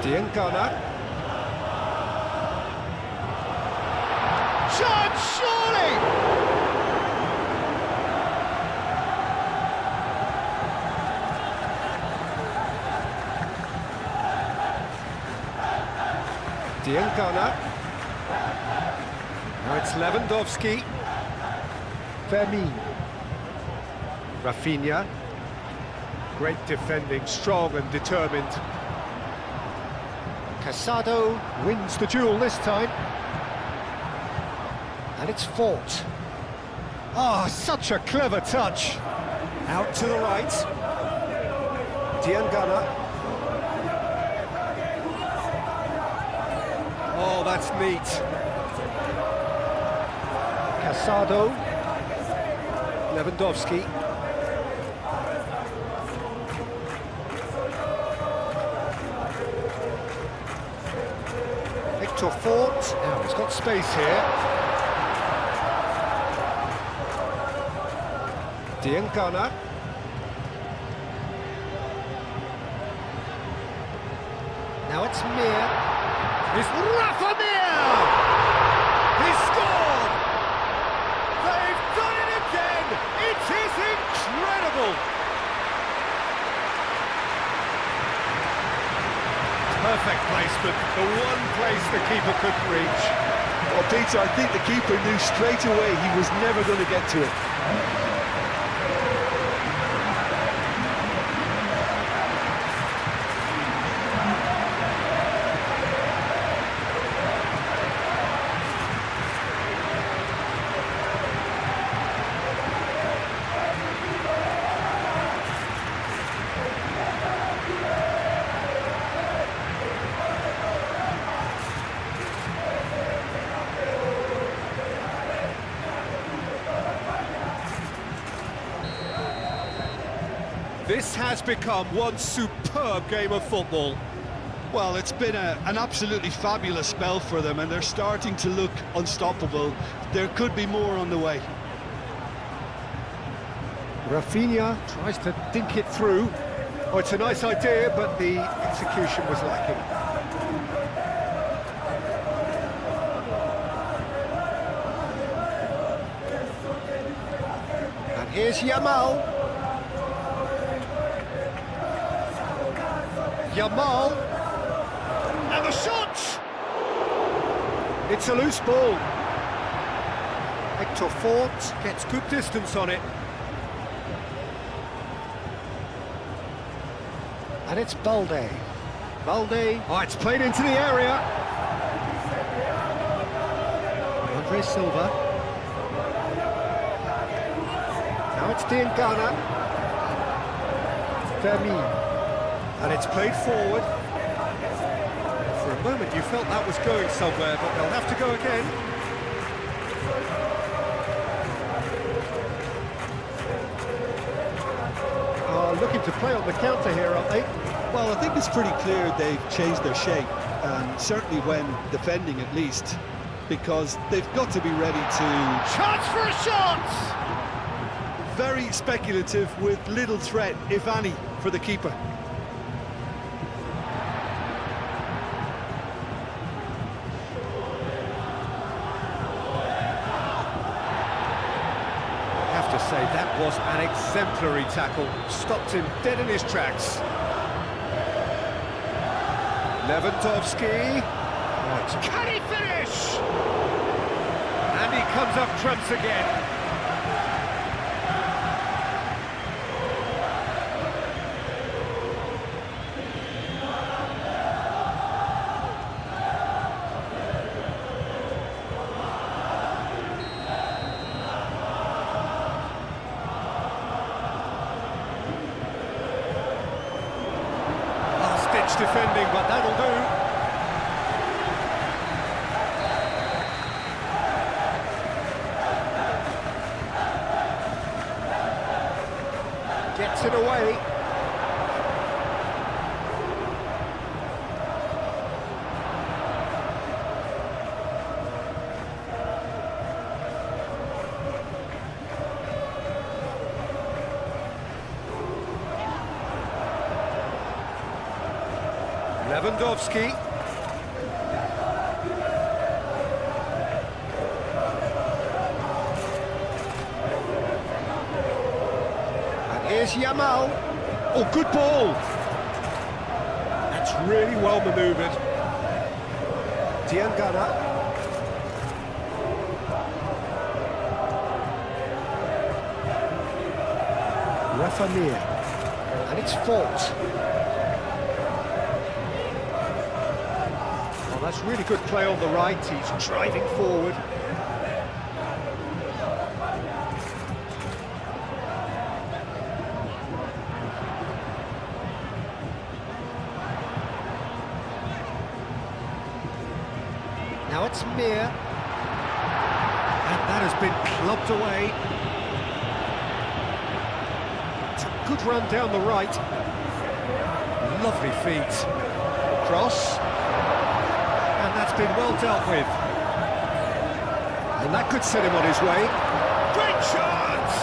[SPEAKER 2] Diangana. Chance, surely! Diangana. Now it's Lewandowski. Fermin. Rafinha. Great defending, strong and determined. Casado wins the duel this time. And it's Fort. Ah, such a clever touch. Out to the right. Diangana. Oh, that's neat. Casado. Lewandowski. Hector Fort. Now he's got space here. Diangana. Now it's Mir. It's Rafinha! He's scored! They've done it again! It is incredible! Perfect placement, the one place the keeper couldn't reach.
[SPEAKER 1] Well, Peter, I think the keeper knew straight away he was never going to get to it.
[SPEAKER 2] This has become one superb game of football.
[SPEAKER 1] Well, it's been an absolutely fabulous spell for them, and they're starting to look unstoppable. There could be more on the way.
[SPEAKER 2] Rafinha tries to dink it through. Oh, it's a nice idea, but the execution was lacking. And here's Yamal. Yamal, and the shot! It's a loose ball. Hector Fort gets good distance on it. And it's Balde. Balde, oh, it's played into the area. Andre Silva. Now it's Diangana. Fermin. And it's played forward. For a moment you felt that was going somewhere, but they'll have to go again. Looking to play on the counter here, aren't they?
[SPEAKER 1] Well, I think it's pretty clear they've changed their shape, and certainly when defending at least, because they've got to be ready to...
[SPEAKER 2] Chance for a shot!
[SPEAKER 1] Very speculative with little threat, if any, for the keeper.
[SPEAKER 2] Say that was an exemplary tackle, stopped him dead in his tracks. Lewandowski, right. Can he finish? And he comes up trumps again. Defending, but that'll do. Gets it away. Lewandowski. And here's Yamal. Oh, good ball. That's really well manoeuvred. Diangana. Rafinha. And it's Fort. That's really good play on the right, he's driving forward. Now it's Mir. And that has been clubbed away. It's a good run down the right. Lovely feet. Cross. And that's been well dealt with. And that could set him on his way. Great chance!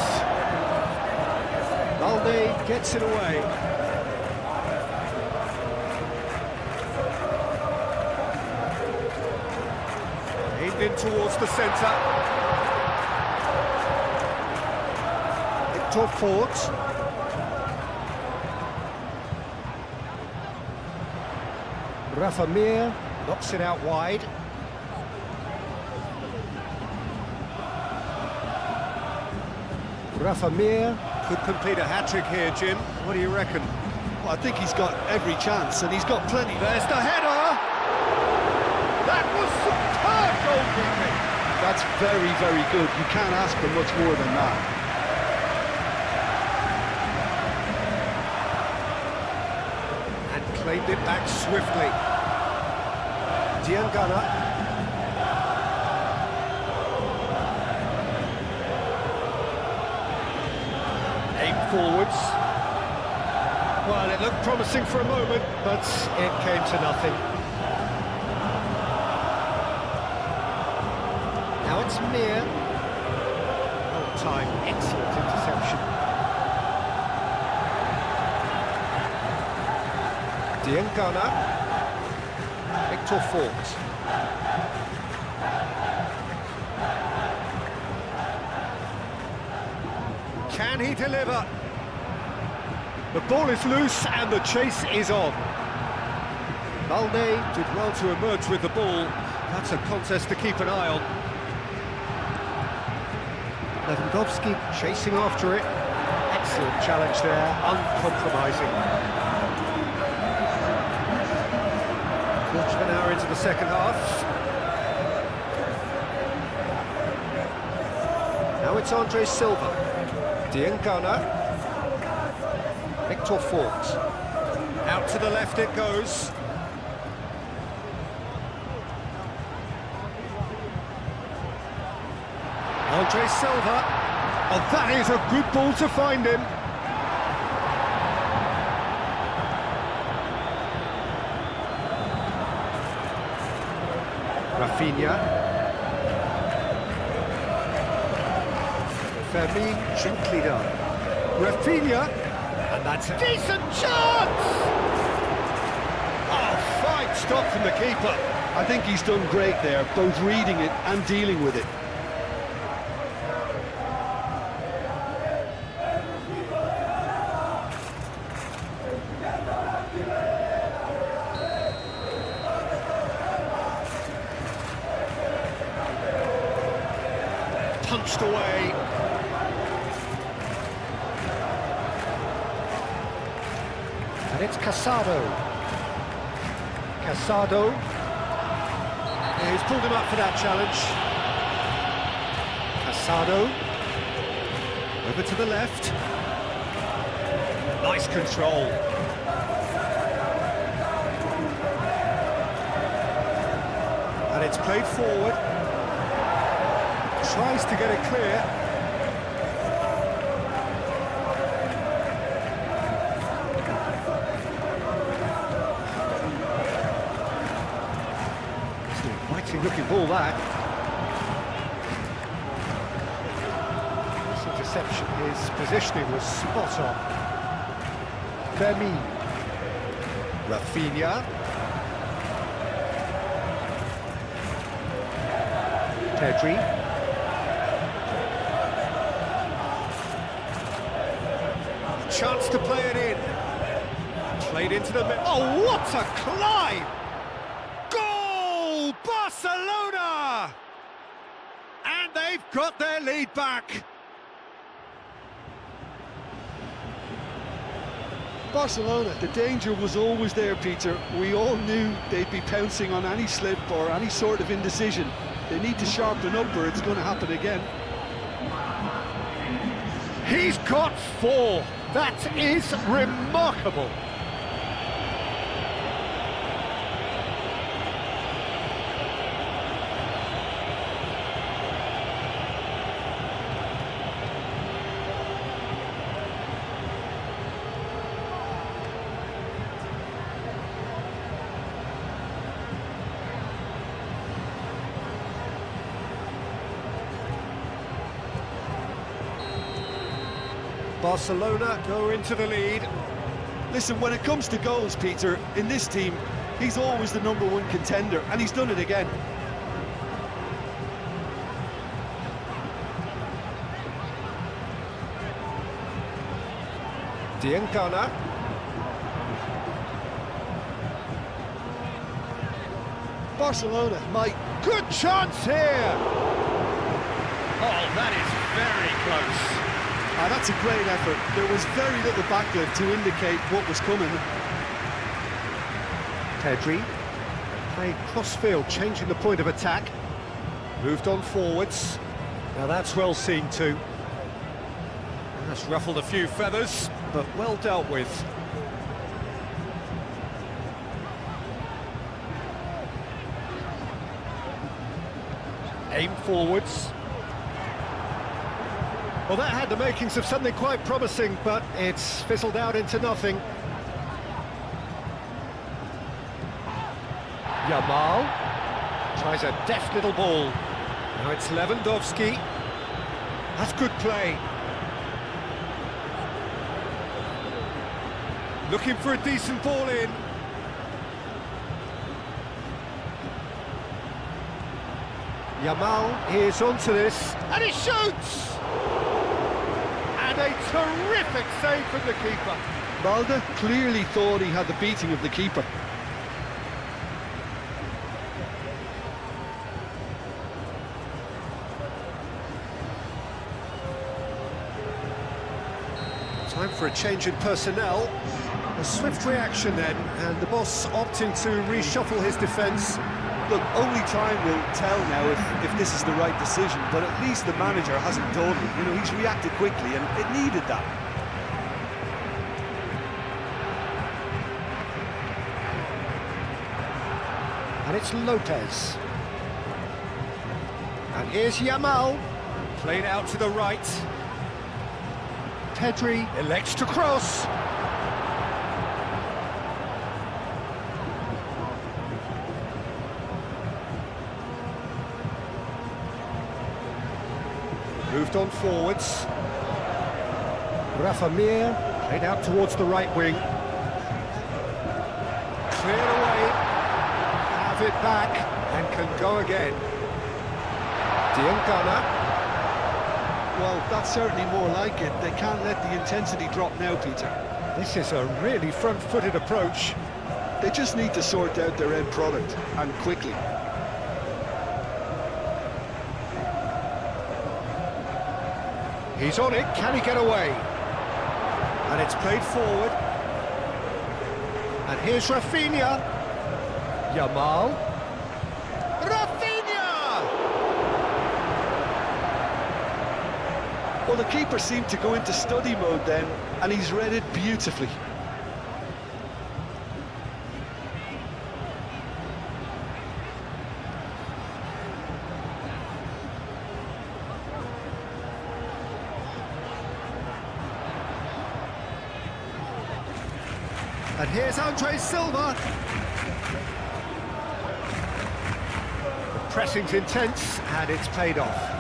[SPEAKER 2] Balde gets it away. Aimed in towards the centre. Hector Fort. Rafa Mir knocks it out wide. Rafa Mir could complete a hat-trick here, Jim. What do you reckon?
[SPEAKER 1] Well, I think he's got every chance, and he's got plenty.
[SPEAKER 2] There's the header! That was superb goalkeeping!
[SPEAKER 1] That's very, very good. You can't ask for much more than that.
[SPEAKER 2] And claimed it back swiftly. Diangana. Forwards. Well, it looked promising for a moment, but it came to nothing. Now it's Mir. Oh, time, excellent interception. Diangana. Victor Fort. Can he deliver? The ball is loose and the chase is on. Balde did well to emerge with the ball. That's a contest to keep an eye on. Lewandowski chasing after it. Excellent challenge there, uncompromising. Quarter of an hour into the second half. Now it's Andre Silva. Diangana. Victor Fort. Out to the left it goes. Andre Silva. Oh, that is a good ball to find him. Rafinha. Fermin, gently done. Rafinha. And that's a decent chance! Oh, fine stop from the keeper.
[SPEAKER 1] I think he's done great there, both reading it and dealing with it.
[SPEAKER 2] Punched away. And it's Casado. Casado. Yeah, he's pulled him up for that challenge. Casado. Over to the left. Nice control. And it's played forward. Tries to get it clear. Looking ball that. This interception, his positioning was spot on. Fermin. Rafinha. Pedri. Chance to play it in. Played into the middle. Oh, what a climb! Barcelona! And they've got their lead back.
[SPEAKER 1] Barcelona, the danger was always there, Peter. We all knew they'd be pouncing on any slip or any sort of indecision. They need to sharpen up or it's going to happen again.
[SPEAKER 2] He's got 4. That is remarkable. Barcelona go into the lead.
[SPEAKER 1] Listen, when it comes to goals, Peter, in this team, he's always the #1 contender, and he's done it again.
[SPEAKER 2] Diangana.
[SPEAKER 1] Barcelona might...
[SPEAKER 2] Good chance here! Oh, that is very close.
[SPEAKER 1] That's a great effort. There was very little backlift to indicate what was coming.
[SPEAKER 2] Pedri played cross-field, changing the point of attack. Moved on forwards. Now that's well seen too. That's ruffled a few feathers, but well dealt with. Aim forwards. Well, that had the makings of something quite promising, but it's fizzled out into nothing. Yamal tries a deft little ball. Now it's Lewandowski. That's good play. Looking for a decent ball in. Yamal is onto this, and he shoots! And a terrific save from the keeper.
[SPEAKER 1] Balde clearly thought he had the beating of the keeper.
[SPEAKER 2] Time for a change in personnel. A swift reaction then, and the boss opting to reshuffle his defence.
[SPEAKER 3] Look, only time will tell now if this is the right decision, but at least the manager hasn't dawdled. You know, he's reacted quickly, and it needed that.
[SPEAKER 2] And it's Lopez. And here's Yamal. Played out to the right. Pedri elects to cross. Moved on forwards. Rafa Mir played out towards the right wing. Cleared away. Have it back and can go again. Diangana.
[SPEAKER 1] Well, that's certainly more like it. They can't let the intensity drop now, Peter.
[SPEAKER 2] This is a really front-footed approach.
[SPEAKER 1] They just need to sort out their end product, and quickly.
[SPEAKER 2] He's on it, can he get away? And it's played forward. And here's Rafinha. Yamal. Rafinha!
[SPEAKER 1] Well, the keeper seemed to go into study mode then, and he's read it beautifully.
[SPEAKER 2] And here's Andre Silva. The pressing's intense, and it's paid off.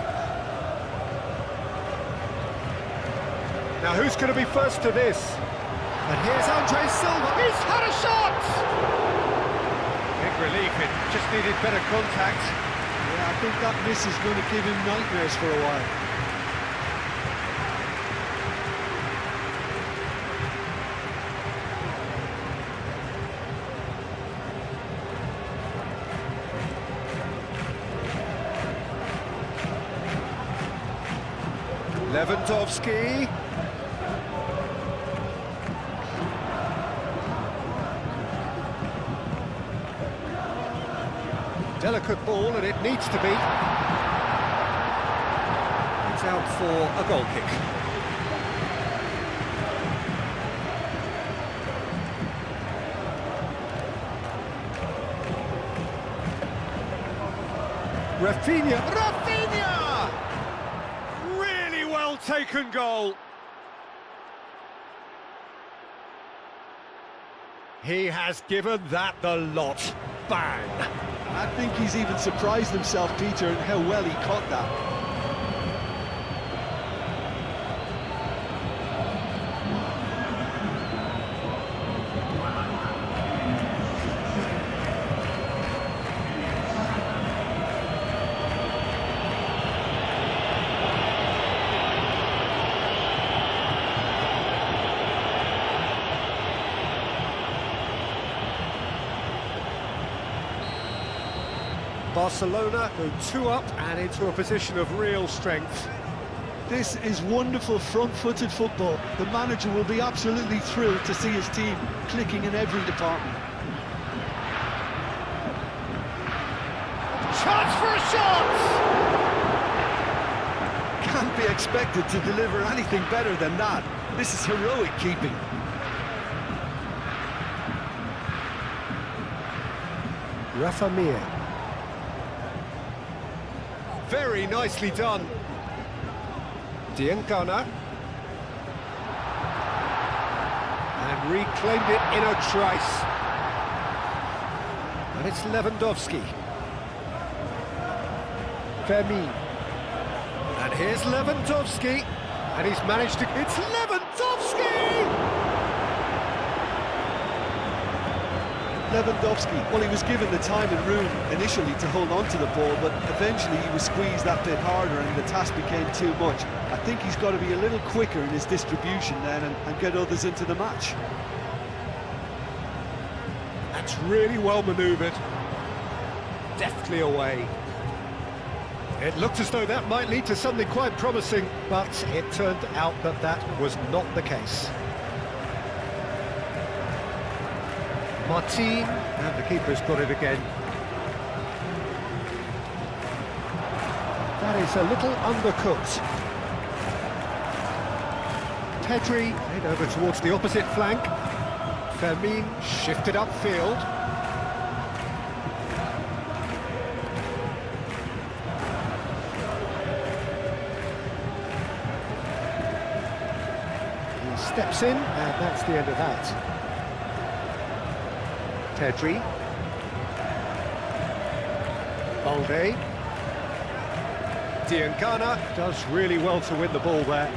[SPEAKER 2] Now who's going to be first to this? And here's Andre Silva. He's had a shot! Big relief, it just needed better contact.
[SPEAKER 1] Yeah, I think that miss is going to give him nightmares for a while.
[SPEAKER 2] Lewandowski. Delicate ball, and it needs to be. It's out for a goal kick. Rafinha! Really well taken goal. He has given that the lot. Bang!
[SPEAKER 1] I think he's even surprised himself, Peter, in how well he caught that.
[SPEAKER 2] Barcelona go 2 up and into a position of real strength.
[SPEAKER 1] This is wonderful front-footed football. The manager will be absolutely thrilled to see his team clicking in every department.
[SPEAKER 2] Chance for a shot!
[SPEAKER 3] Can't be expected to deliver anything better than that. This is heroic keeping.
[SPEAKER 2] Rafa Mir. Very nicely done. Diangana. And reclaimed it in a trice. And it's Lewandowski. Fermin. And here's Lewandowski. And he's managed to... It's Lewandowski!
[SPEAKER 3] Lewandowski, well, he was given the time and room initially to hold on to the ball, but eventually he was squeezed that bit harder and the task became too much. I think he's got to be a little quicker in his distribution then and get others into the match.
[SPEAKER 2] That's really well manoeuvred. Deftly away. It looked as though that might lead to something quite promising, but it turned out that that was not the case. Martin, and the keeper's got it again. That is a little undercooked. Pedri, played over towards the opposite flank. Fermin shifted upfield. He steps in, and that's the end of that. Pedri. Balde. Diangana does really well to win the ball there.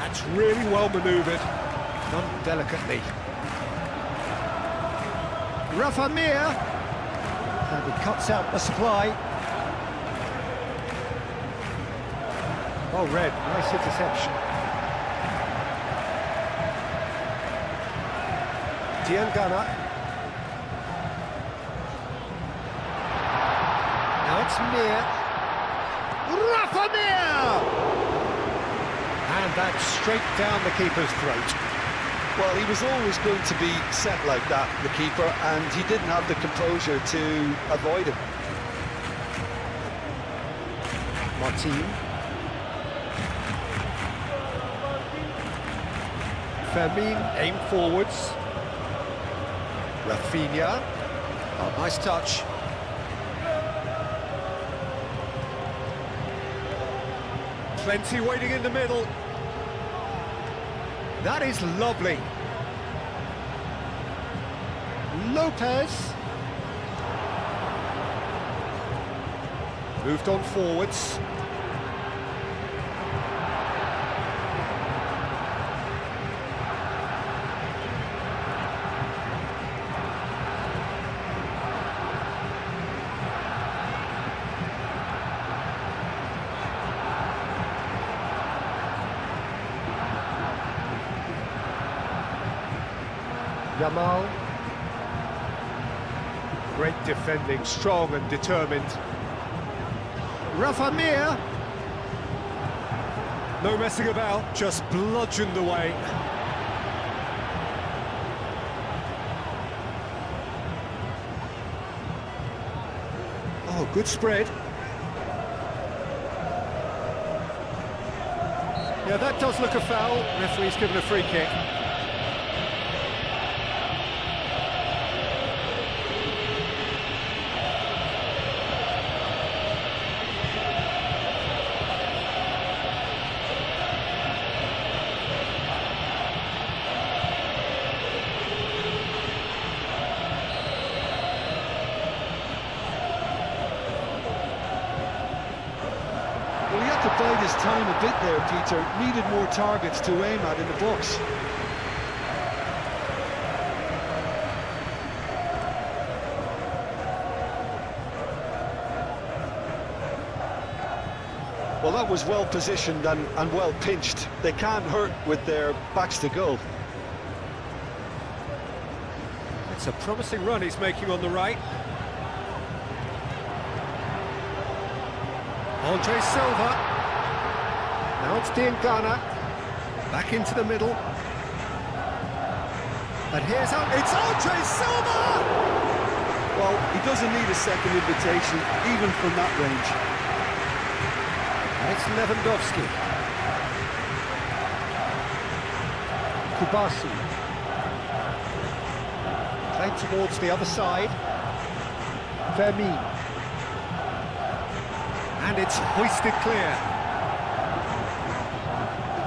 [SPEAKER 2] That's really well manoeuvred. Done delicately. Rafa Mir. And he cuts out the supply. Oh, red. Nice interception. Diangana. Now it's Mir. Rafa Mir! And that's straight down the keeper's throat.
[SPEAKER 3] Well, he was always going to be set like that, the keeper, and he didn't have the composure to avoid him.
[SPEAKER 2] Martin. Fermin aimed forwards. Rafinha. Oh, nice touch. Plenty waiting in the middle. That is lovely. Lopez. Moved on forwards. Yamal. Great defending, strong and determined. Rafa Mir. No messing about, just bludgeoned away. Oh, good spread. Yeah, that does look a foul. Referee's given a free kick.
[SPEAKER 1] Well, he had to bide his time a bit there, Peter. Needed more targets to aim at in the box.
[SPEAKER 3] Well, that was well positioned and well pinched. They can't hurt with their backs to goal.
[SPEAKER 2] It's a promising run he's making on the right. Andre Silva. Now it's Diangana. Back into the middle. And it's Andre Silva!
[SPEAKER 3] Well, he doesn't need a second invitation, even from that range.
[SPEAKER 2] And it's Lewandowski. Kubasi. Played towards the other side. Vermin. And it's hoisted clear.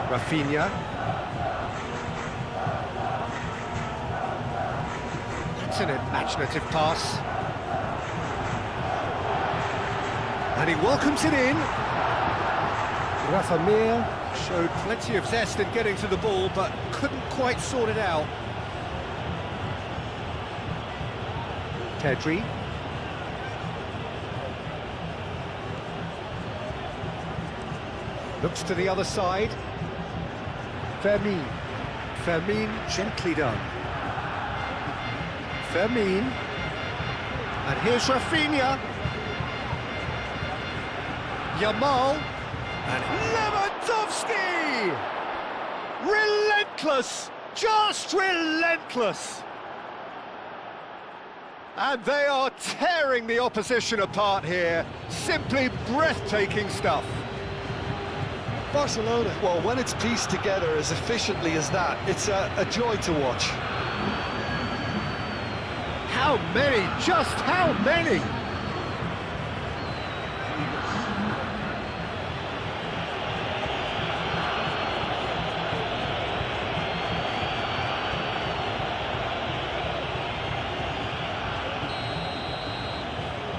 [SPEAKER 2] Rafinha. That's an imaginative pass. And he welcomes it in. Rafa Mir showed plenty of zest in getting to the ball, but couldn't quite sort it out. Pedri. Looks to the other side. Fermin. Fermin gently done. Fermin. And here's Rafinha. Yamal. And Lewandowski! Relentless! Just relentless! And they are tearing the opposition apart here. Simply breathtaking stuff.
[SPEAKER 1] Barcelona,
[SPEAKER 3] Well, when it's pieced together as efficiently as that, it's a joy to watch.
[SPEAKER 2] How many? Just how many?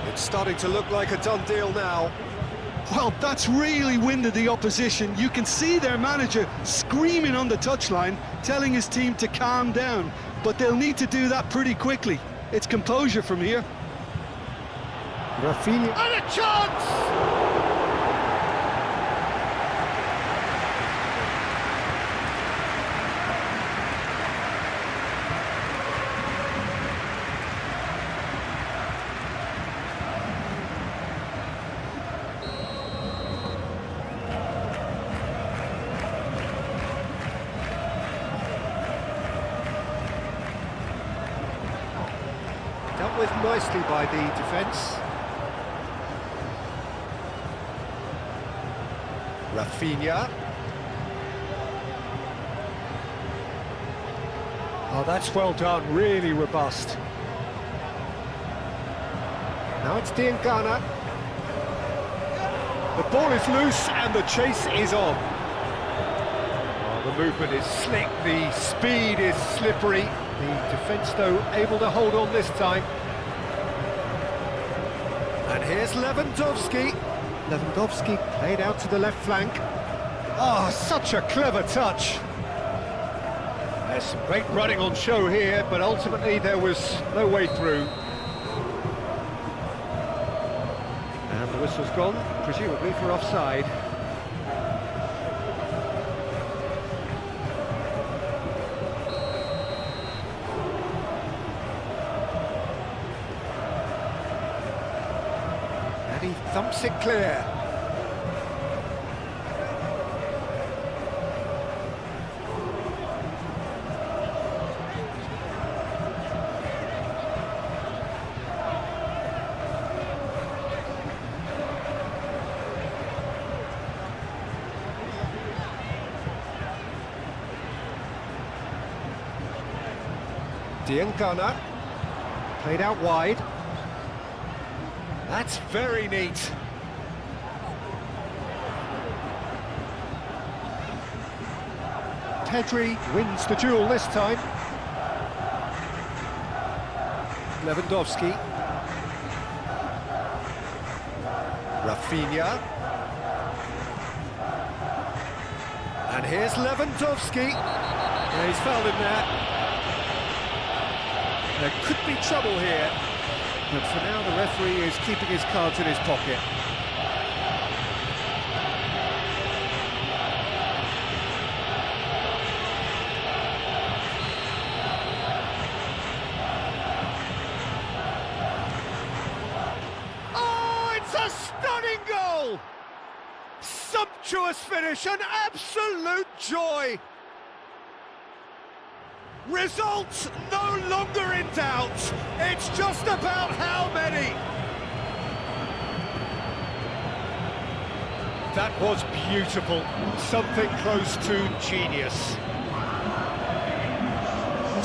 [SPEAKER 2] It's starting to look like a done deal now.
[SPEAKER 1] well, that's really winded the opposition. You can see their manager screaming on the touchline, telling his team to calm down, but they'll need to do that pretty quickly. It's composure from here.
[SPEAKER 2] Rafinha. And a chance! Dealt with nicely by the defence. Rafinha. Oh, that's well done, really robust. Now it's Diangana. The ball is loose and the chase is on. Oh, the movement is slick, the speed is slippery. The defence, though, able to hold on this time. And here's Lewandowski. Lewandowski played out to the left flank. Oh, such a clever touch. There's some great running on show here, but ultimately there was no way through. And the whistle's gone, presumably for offside. And he thumps it clear. Diangana, played out wide. That's very neat. Pedri wins the duel this time. Lewandowski. Rafinha. And here's Lewandowski. Yeah, he's fouled him there. There could be trouble here, but for now the referee is keeping his cards in his pocket. Oh, it's a stunning goal! Sumptuous finish, an absolute joy! Results no longer in doubt. It's just about how many. That was beautiful. Something close to genius.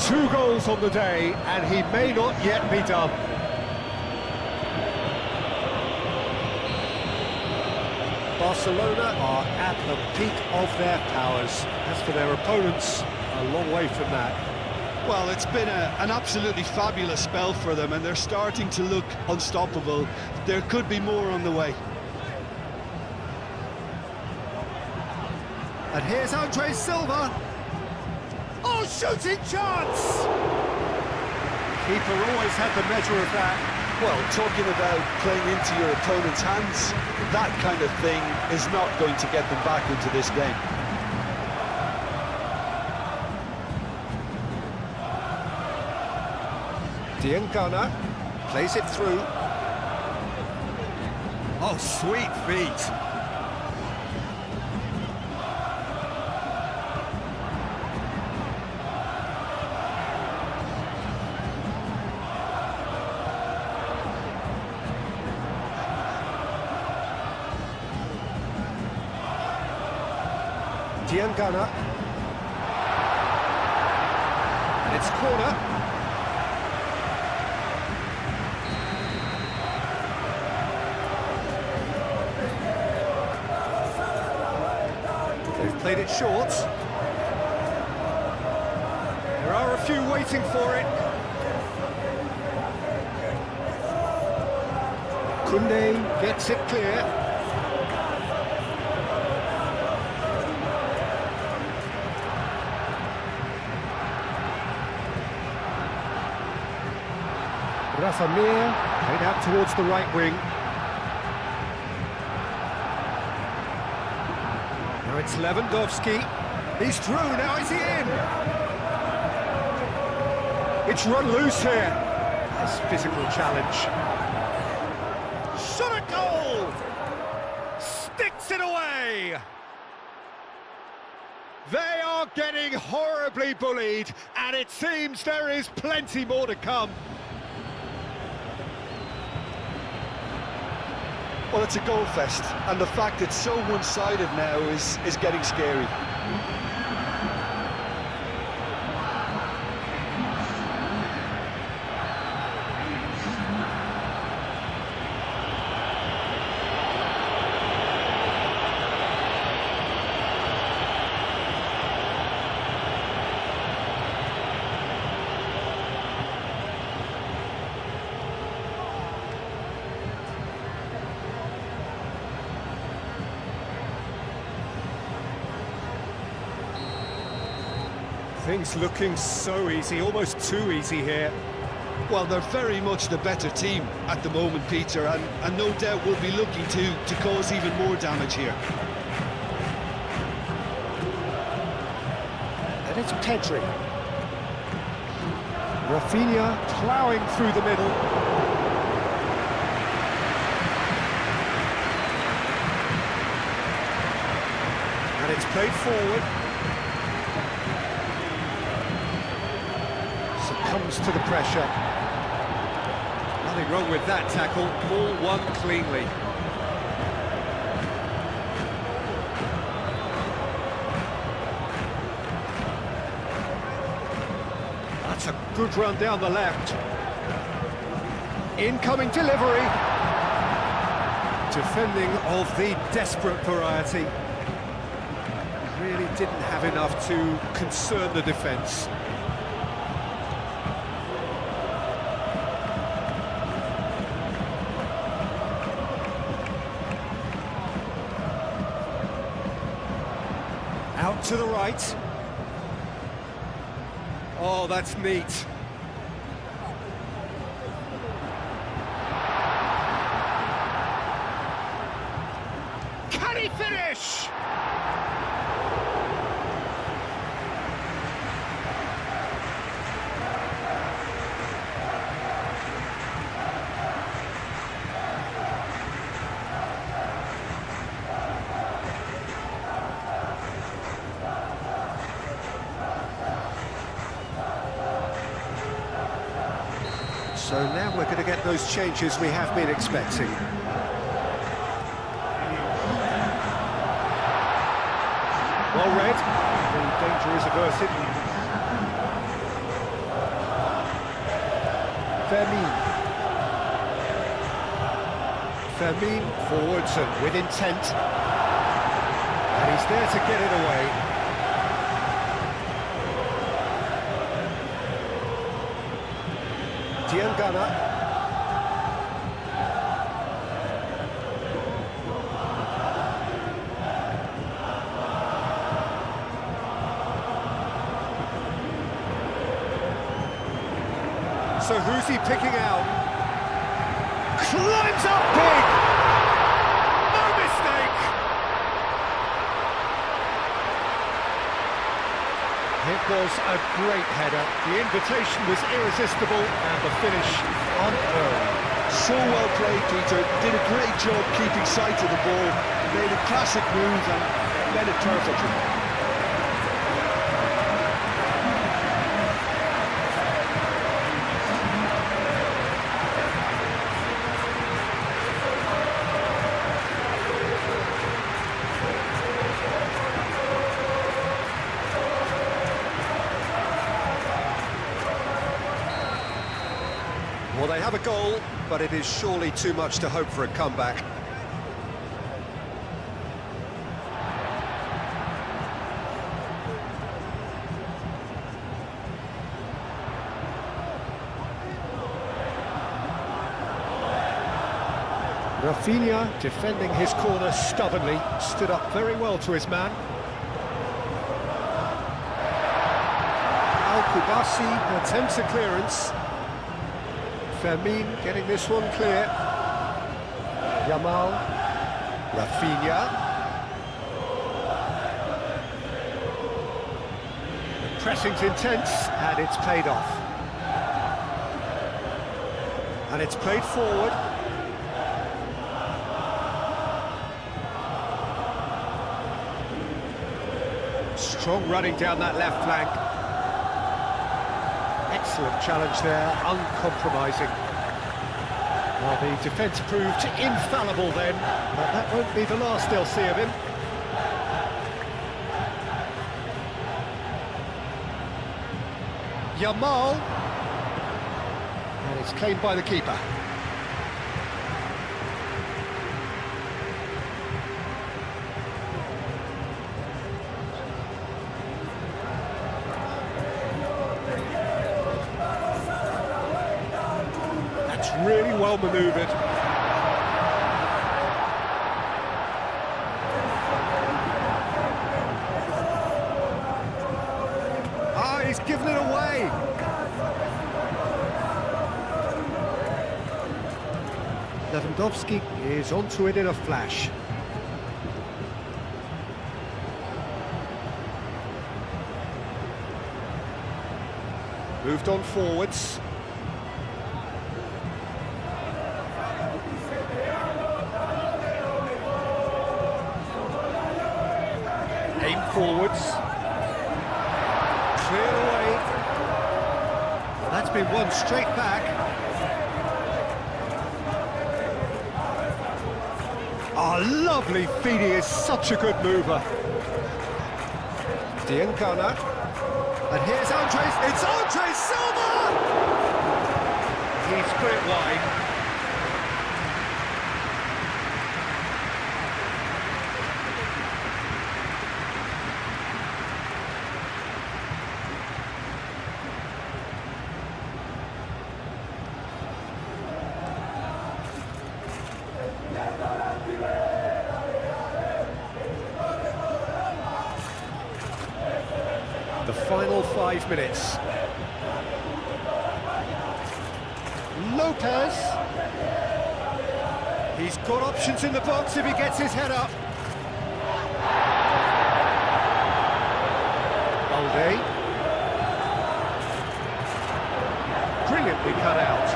[SPEAKER 2] 2 goals on the day, and he may not yet be done. Barcelona are at the peak of their powers. As for their opponents, a long way from that.
[SPEAKER 1] Well, it's been an absolutely fabulous spell for them, and they're starting to look unstoppable. There could be more on the way.
[SPEAKER 2] And here's Andre Silva. Oh, shooting chance! Keeper always had the measure of that.
[SPEAKER 3] Well, talking about playing into your opponent's hands, that kind of thing is not going to get them back into this game.
[SPEAKER 2] Diangana plays it through. Oh, sweet feet. Diangana. And it's corner. They've played it short. There are a few waiting for it. Koundé gets it clear. Rafa Mir played out towards the right wing. Now it's Lewandowski. He's through, now is he in? It's run loose here. Nice physical challenge. Shot a goal! Sticks it away! They are getting horribly bullied, and it seems there is plenty more to come.
[SPEAKER 3] Well, it's a goal fest, and the fact it's so one-sided now is getting scary.
[SPEAKER 2] Things looking so easy, almost too easy here.
[SPEAKER 1] Well, they're very much the better team at the moment, Peter, and no doubt will be looking to cause even more damage here.
[SPEAKER 2] And it's Pedri. Rafinha ploughing through the middle. And it's played forward. Succumbs to the pressure. Nothing wrong with that tackle. Ball won cleanly. That's a good run down the left. Incoming delivery. Defending of the desperate variety. Really didn't have enough to concern the defence. Out to the right. Oh, that's neat. Can he finish? So now we're going to get those changes we have been expecting. Well read, the danger is averted. Fermin forwards and with intent. And he's there to get it away. Diangana. So who's he picking out? Climbs up big! No mistake! It was a great header. The invitation was irresistible and the finish unearned.
[SPEAKER 1] So well played, Peter. Did a great job keeping sight of the ball. Made a classic move and led it perfectly.
[SPEAKER 2] Well, they have a goal, but it is surely too much to hope for a comeback. Rafinha, defending his corner stubbornly, stood up very well to his man. Al-Kubasi attempts a clearance. Fermin getting this one clear. Yamal. Rafinha. The pressing's intense, and it's paid off. And it's played forward. Strong running down that left flank. Excellent challenge there, uncompromising. Well, the defence proved infallible then, but that won't be the last they'll see of him. Yamal. And it's claimed by the keeper. Really well manoeuvred. Ah, he's given it away. Lewandowski is onto it in a flash. Moved on forwards. Aim forwards. Clear away. Well, that's been won straight back. Oh, lovely feed. He is such a good mover. Diangana. And here's Andres. It's Andres Silva! He's put it wide. The final 5 minutes. Lopez. He's got options in the box if he gets his head up. Balde. Brilliantly cut out.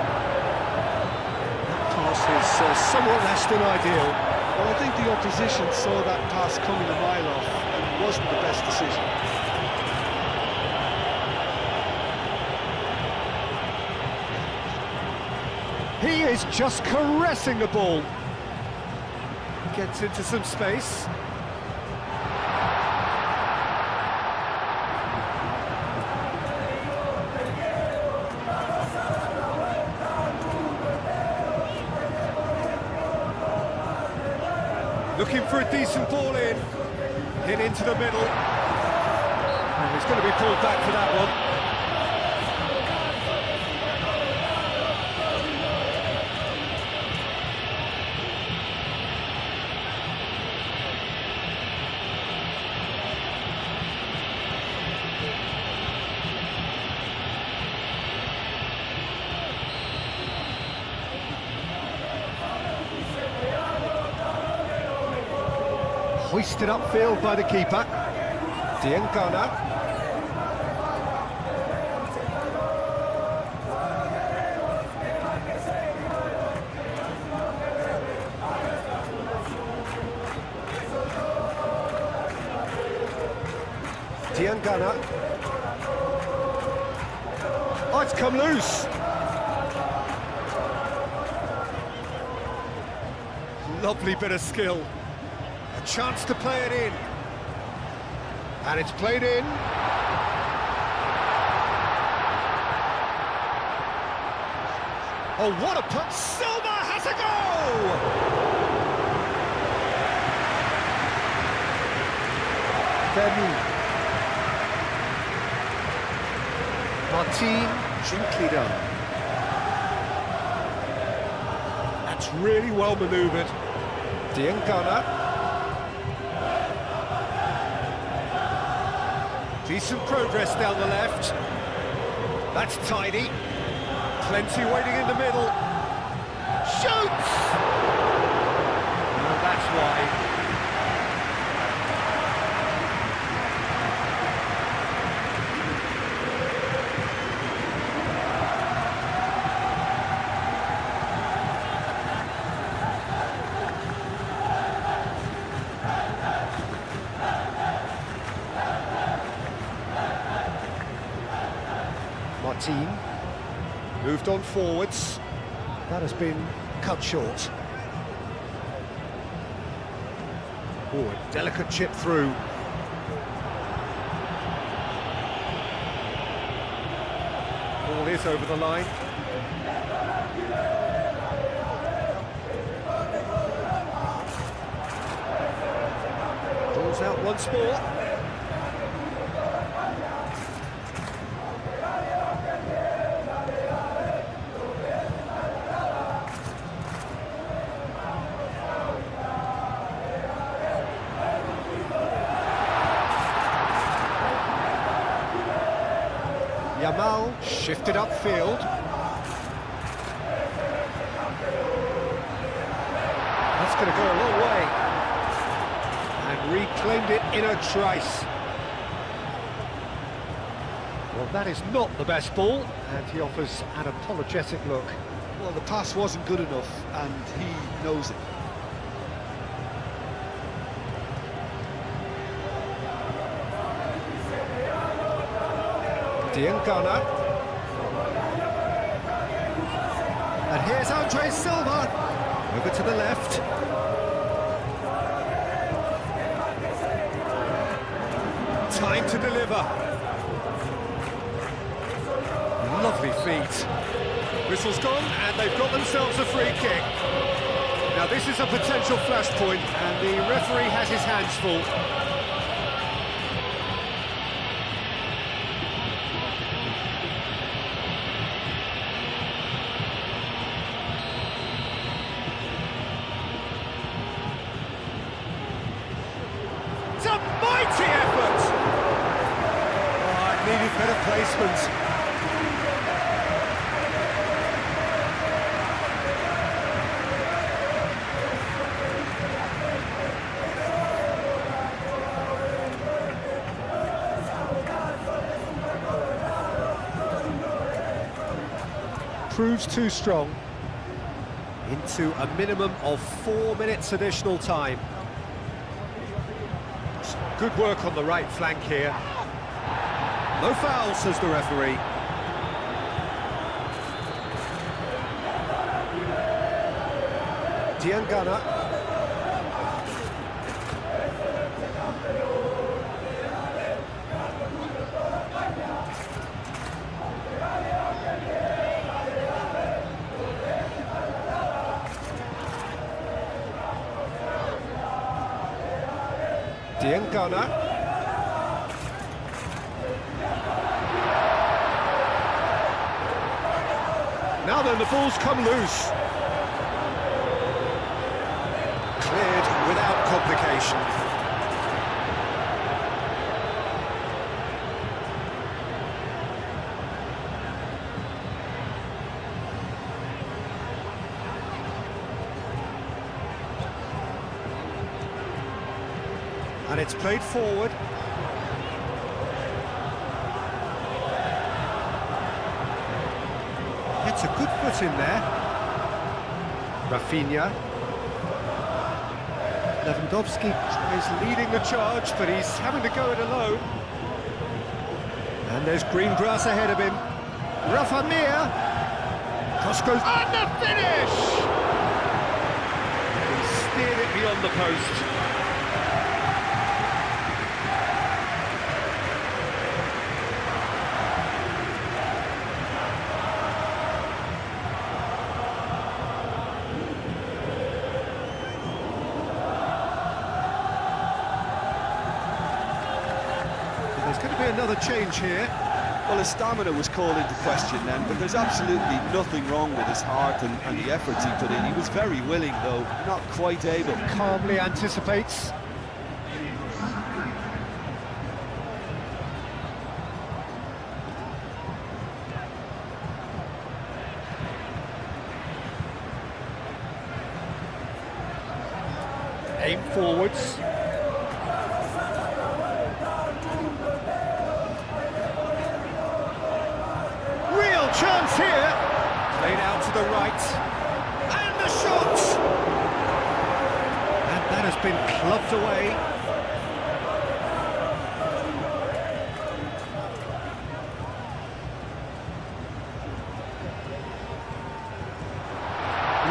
[SPEAKER 2] That pass is somewhat less than ideal.
[SPEAKER 1] Well, I think the opposition saw that pass coming a mile off, and it wasn't the best decision.
[SPEAKER 2] He is just caressing the ball. Gets into some space. Looking for a decent ball in. Hit into the middle. And he's going to be pulled back for that one. Hoisted upfield by the keeper. Diangana. Diangana. Oh, it's come loose. Lovely bit of skill. A chance to play it in. And it's played in. Oh, what a put! Silva has a goal! Vermi. Martin, gently done. That's really well manoeuvred. Diangana. Decent progress down the left. That's tidy. Plenty waiting in the middle. Shoots! And that's why. Martin moved on forwards. That has been cut short. Oh, a delicate chip through. Ball is over the line. Ball's out once more. Yamal shifted upfield. That's going to go a long way. And reclaimed it in a trice. Well, that is not the best ball, and he offers an apologetic look.
[SPEAKER 1] Well, the pass wasn't good enough, and he knows it.
[SPEAKER 2] Diangana. And here's Andre Silva. Over to the left. Time to deliver. Lovely feet. Whistle's gone, and they've got themselves a free kick. Now this is a potential flashpoint, and the referee has his hands full. It's a mighty effort! Oh, it needed better placement. Proves too strong. Into a minimum of 4 minutes additional time. Good work on the right flank here. No foul, says the referee. Diangana. Diangana. Now then, the ball's come loose. Cleared without complication. And it's played forward. It's a good foot in there. Rafinha. Lewandowski is leading the charge, but he's having to go it alone. And there's green grass ahead of him. Rafa Mir. Cross goes... And the finish! He steered it beyond the post. There's going to be another change here.
[SPEAKER 3] Well, his stamina was called into question then, but there's absolutely nothing wrong with his heart and the efforts he put in. He was very willing, though, not quite able.
[SPEAKER 2] Calmly anticipates. Aim forwards. Chance here, played out to the right, and the shot! And that has been clubbed away.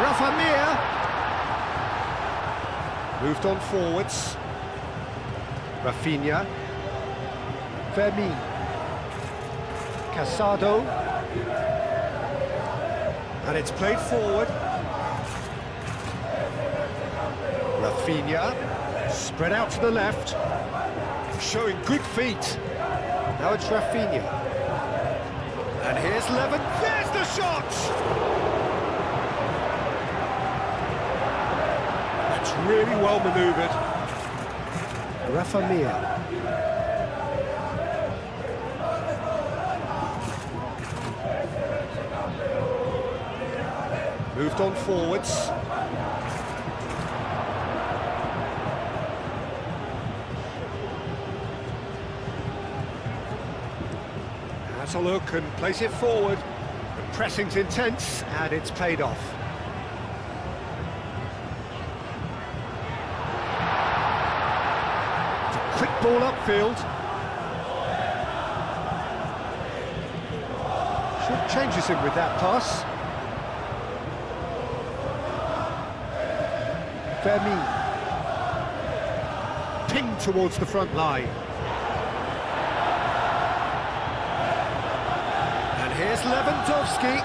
[SPEAKER 2] Rafa Mir moved on forwards. Rafinha, Fermin, Casado. And it's played forward. Rafinha, spread out to the left, showing good feet. Now it's Rafinha. And here's Levin, there's the shot! That's really well manoeuvred. Rafa Mir. Moved on forwards. Has a look and plays it forward. The pressing's intense and it's paid off. It's a quick ball upfield. Short changes him with that pass. Fermin, pinged towards the front line. And here's Lewandowski,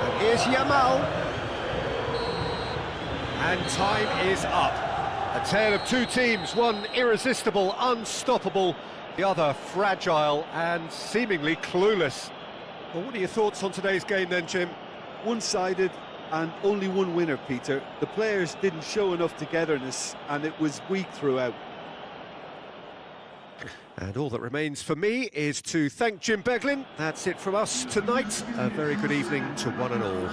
[SPEAKER 2] and here's Yamal. And time is up. A tale of two teams, one irresistible, unstoppable, the other fragile and seemingly clueless. Well, what are your thoughts on today's game then, Jim?
[SPEAKER 3] One-sided and only one winner, Peter. The players didn't show enough togetherness and it was weak throughout.
[SPEAKER 2] And all that remains for me is to thank Jim Beglin. That's it from us tonight. A very good evening to one and all.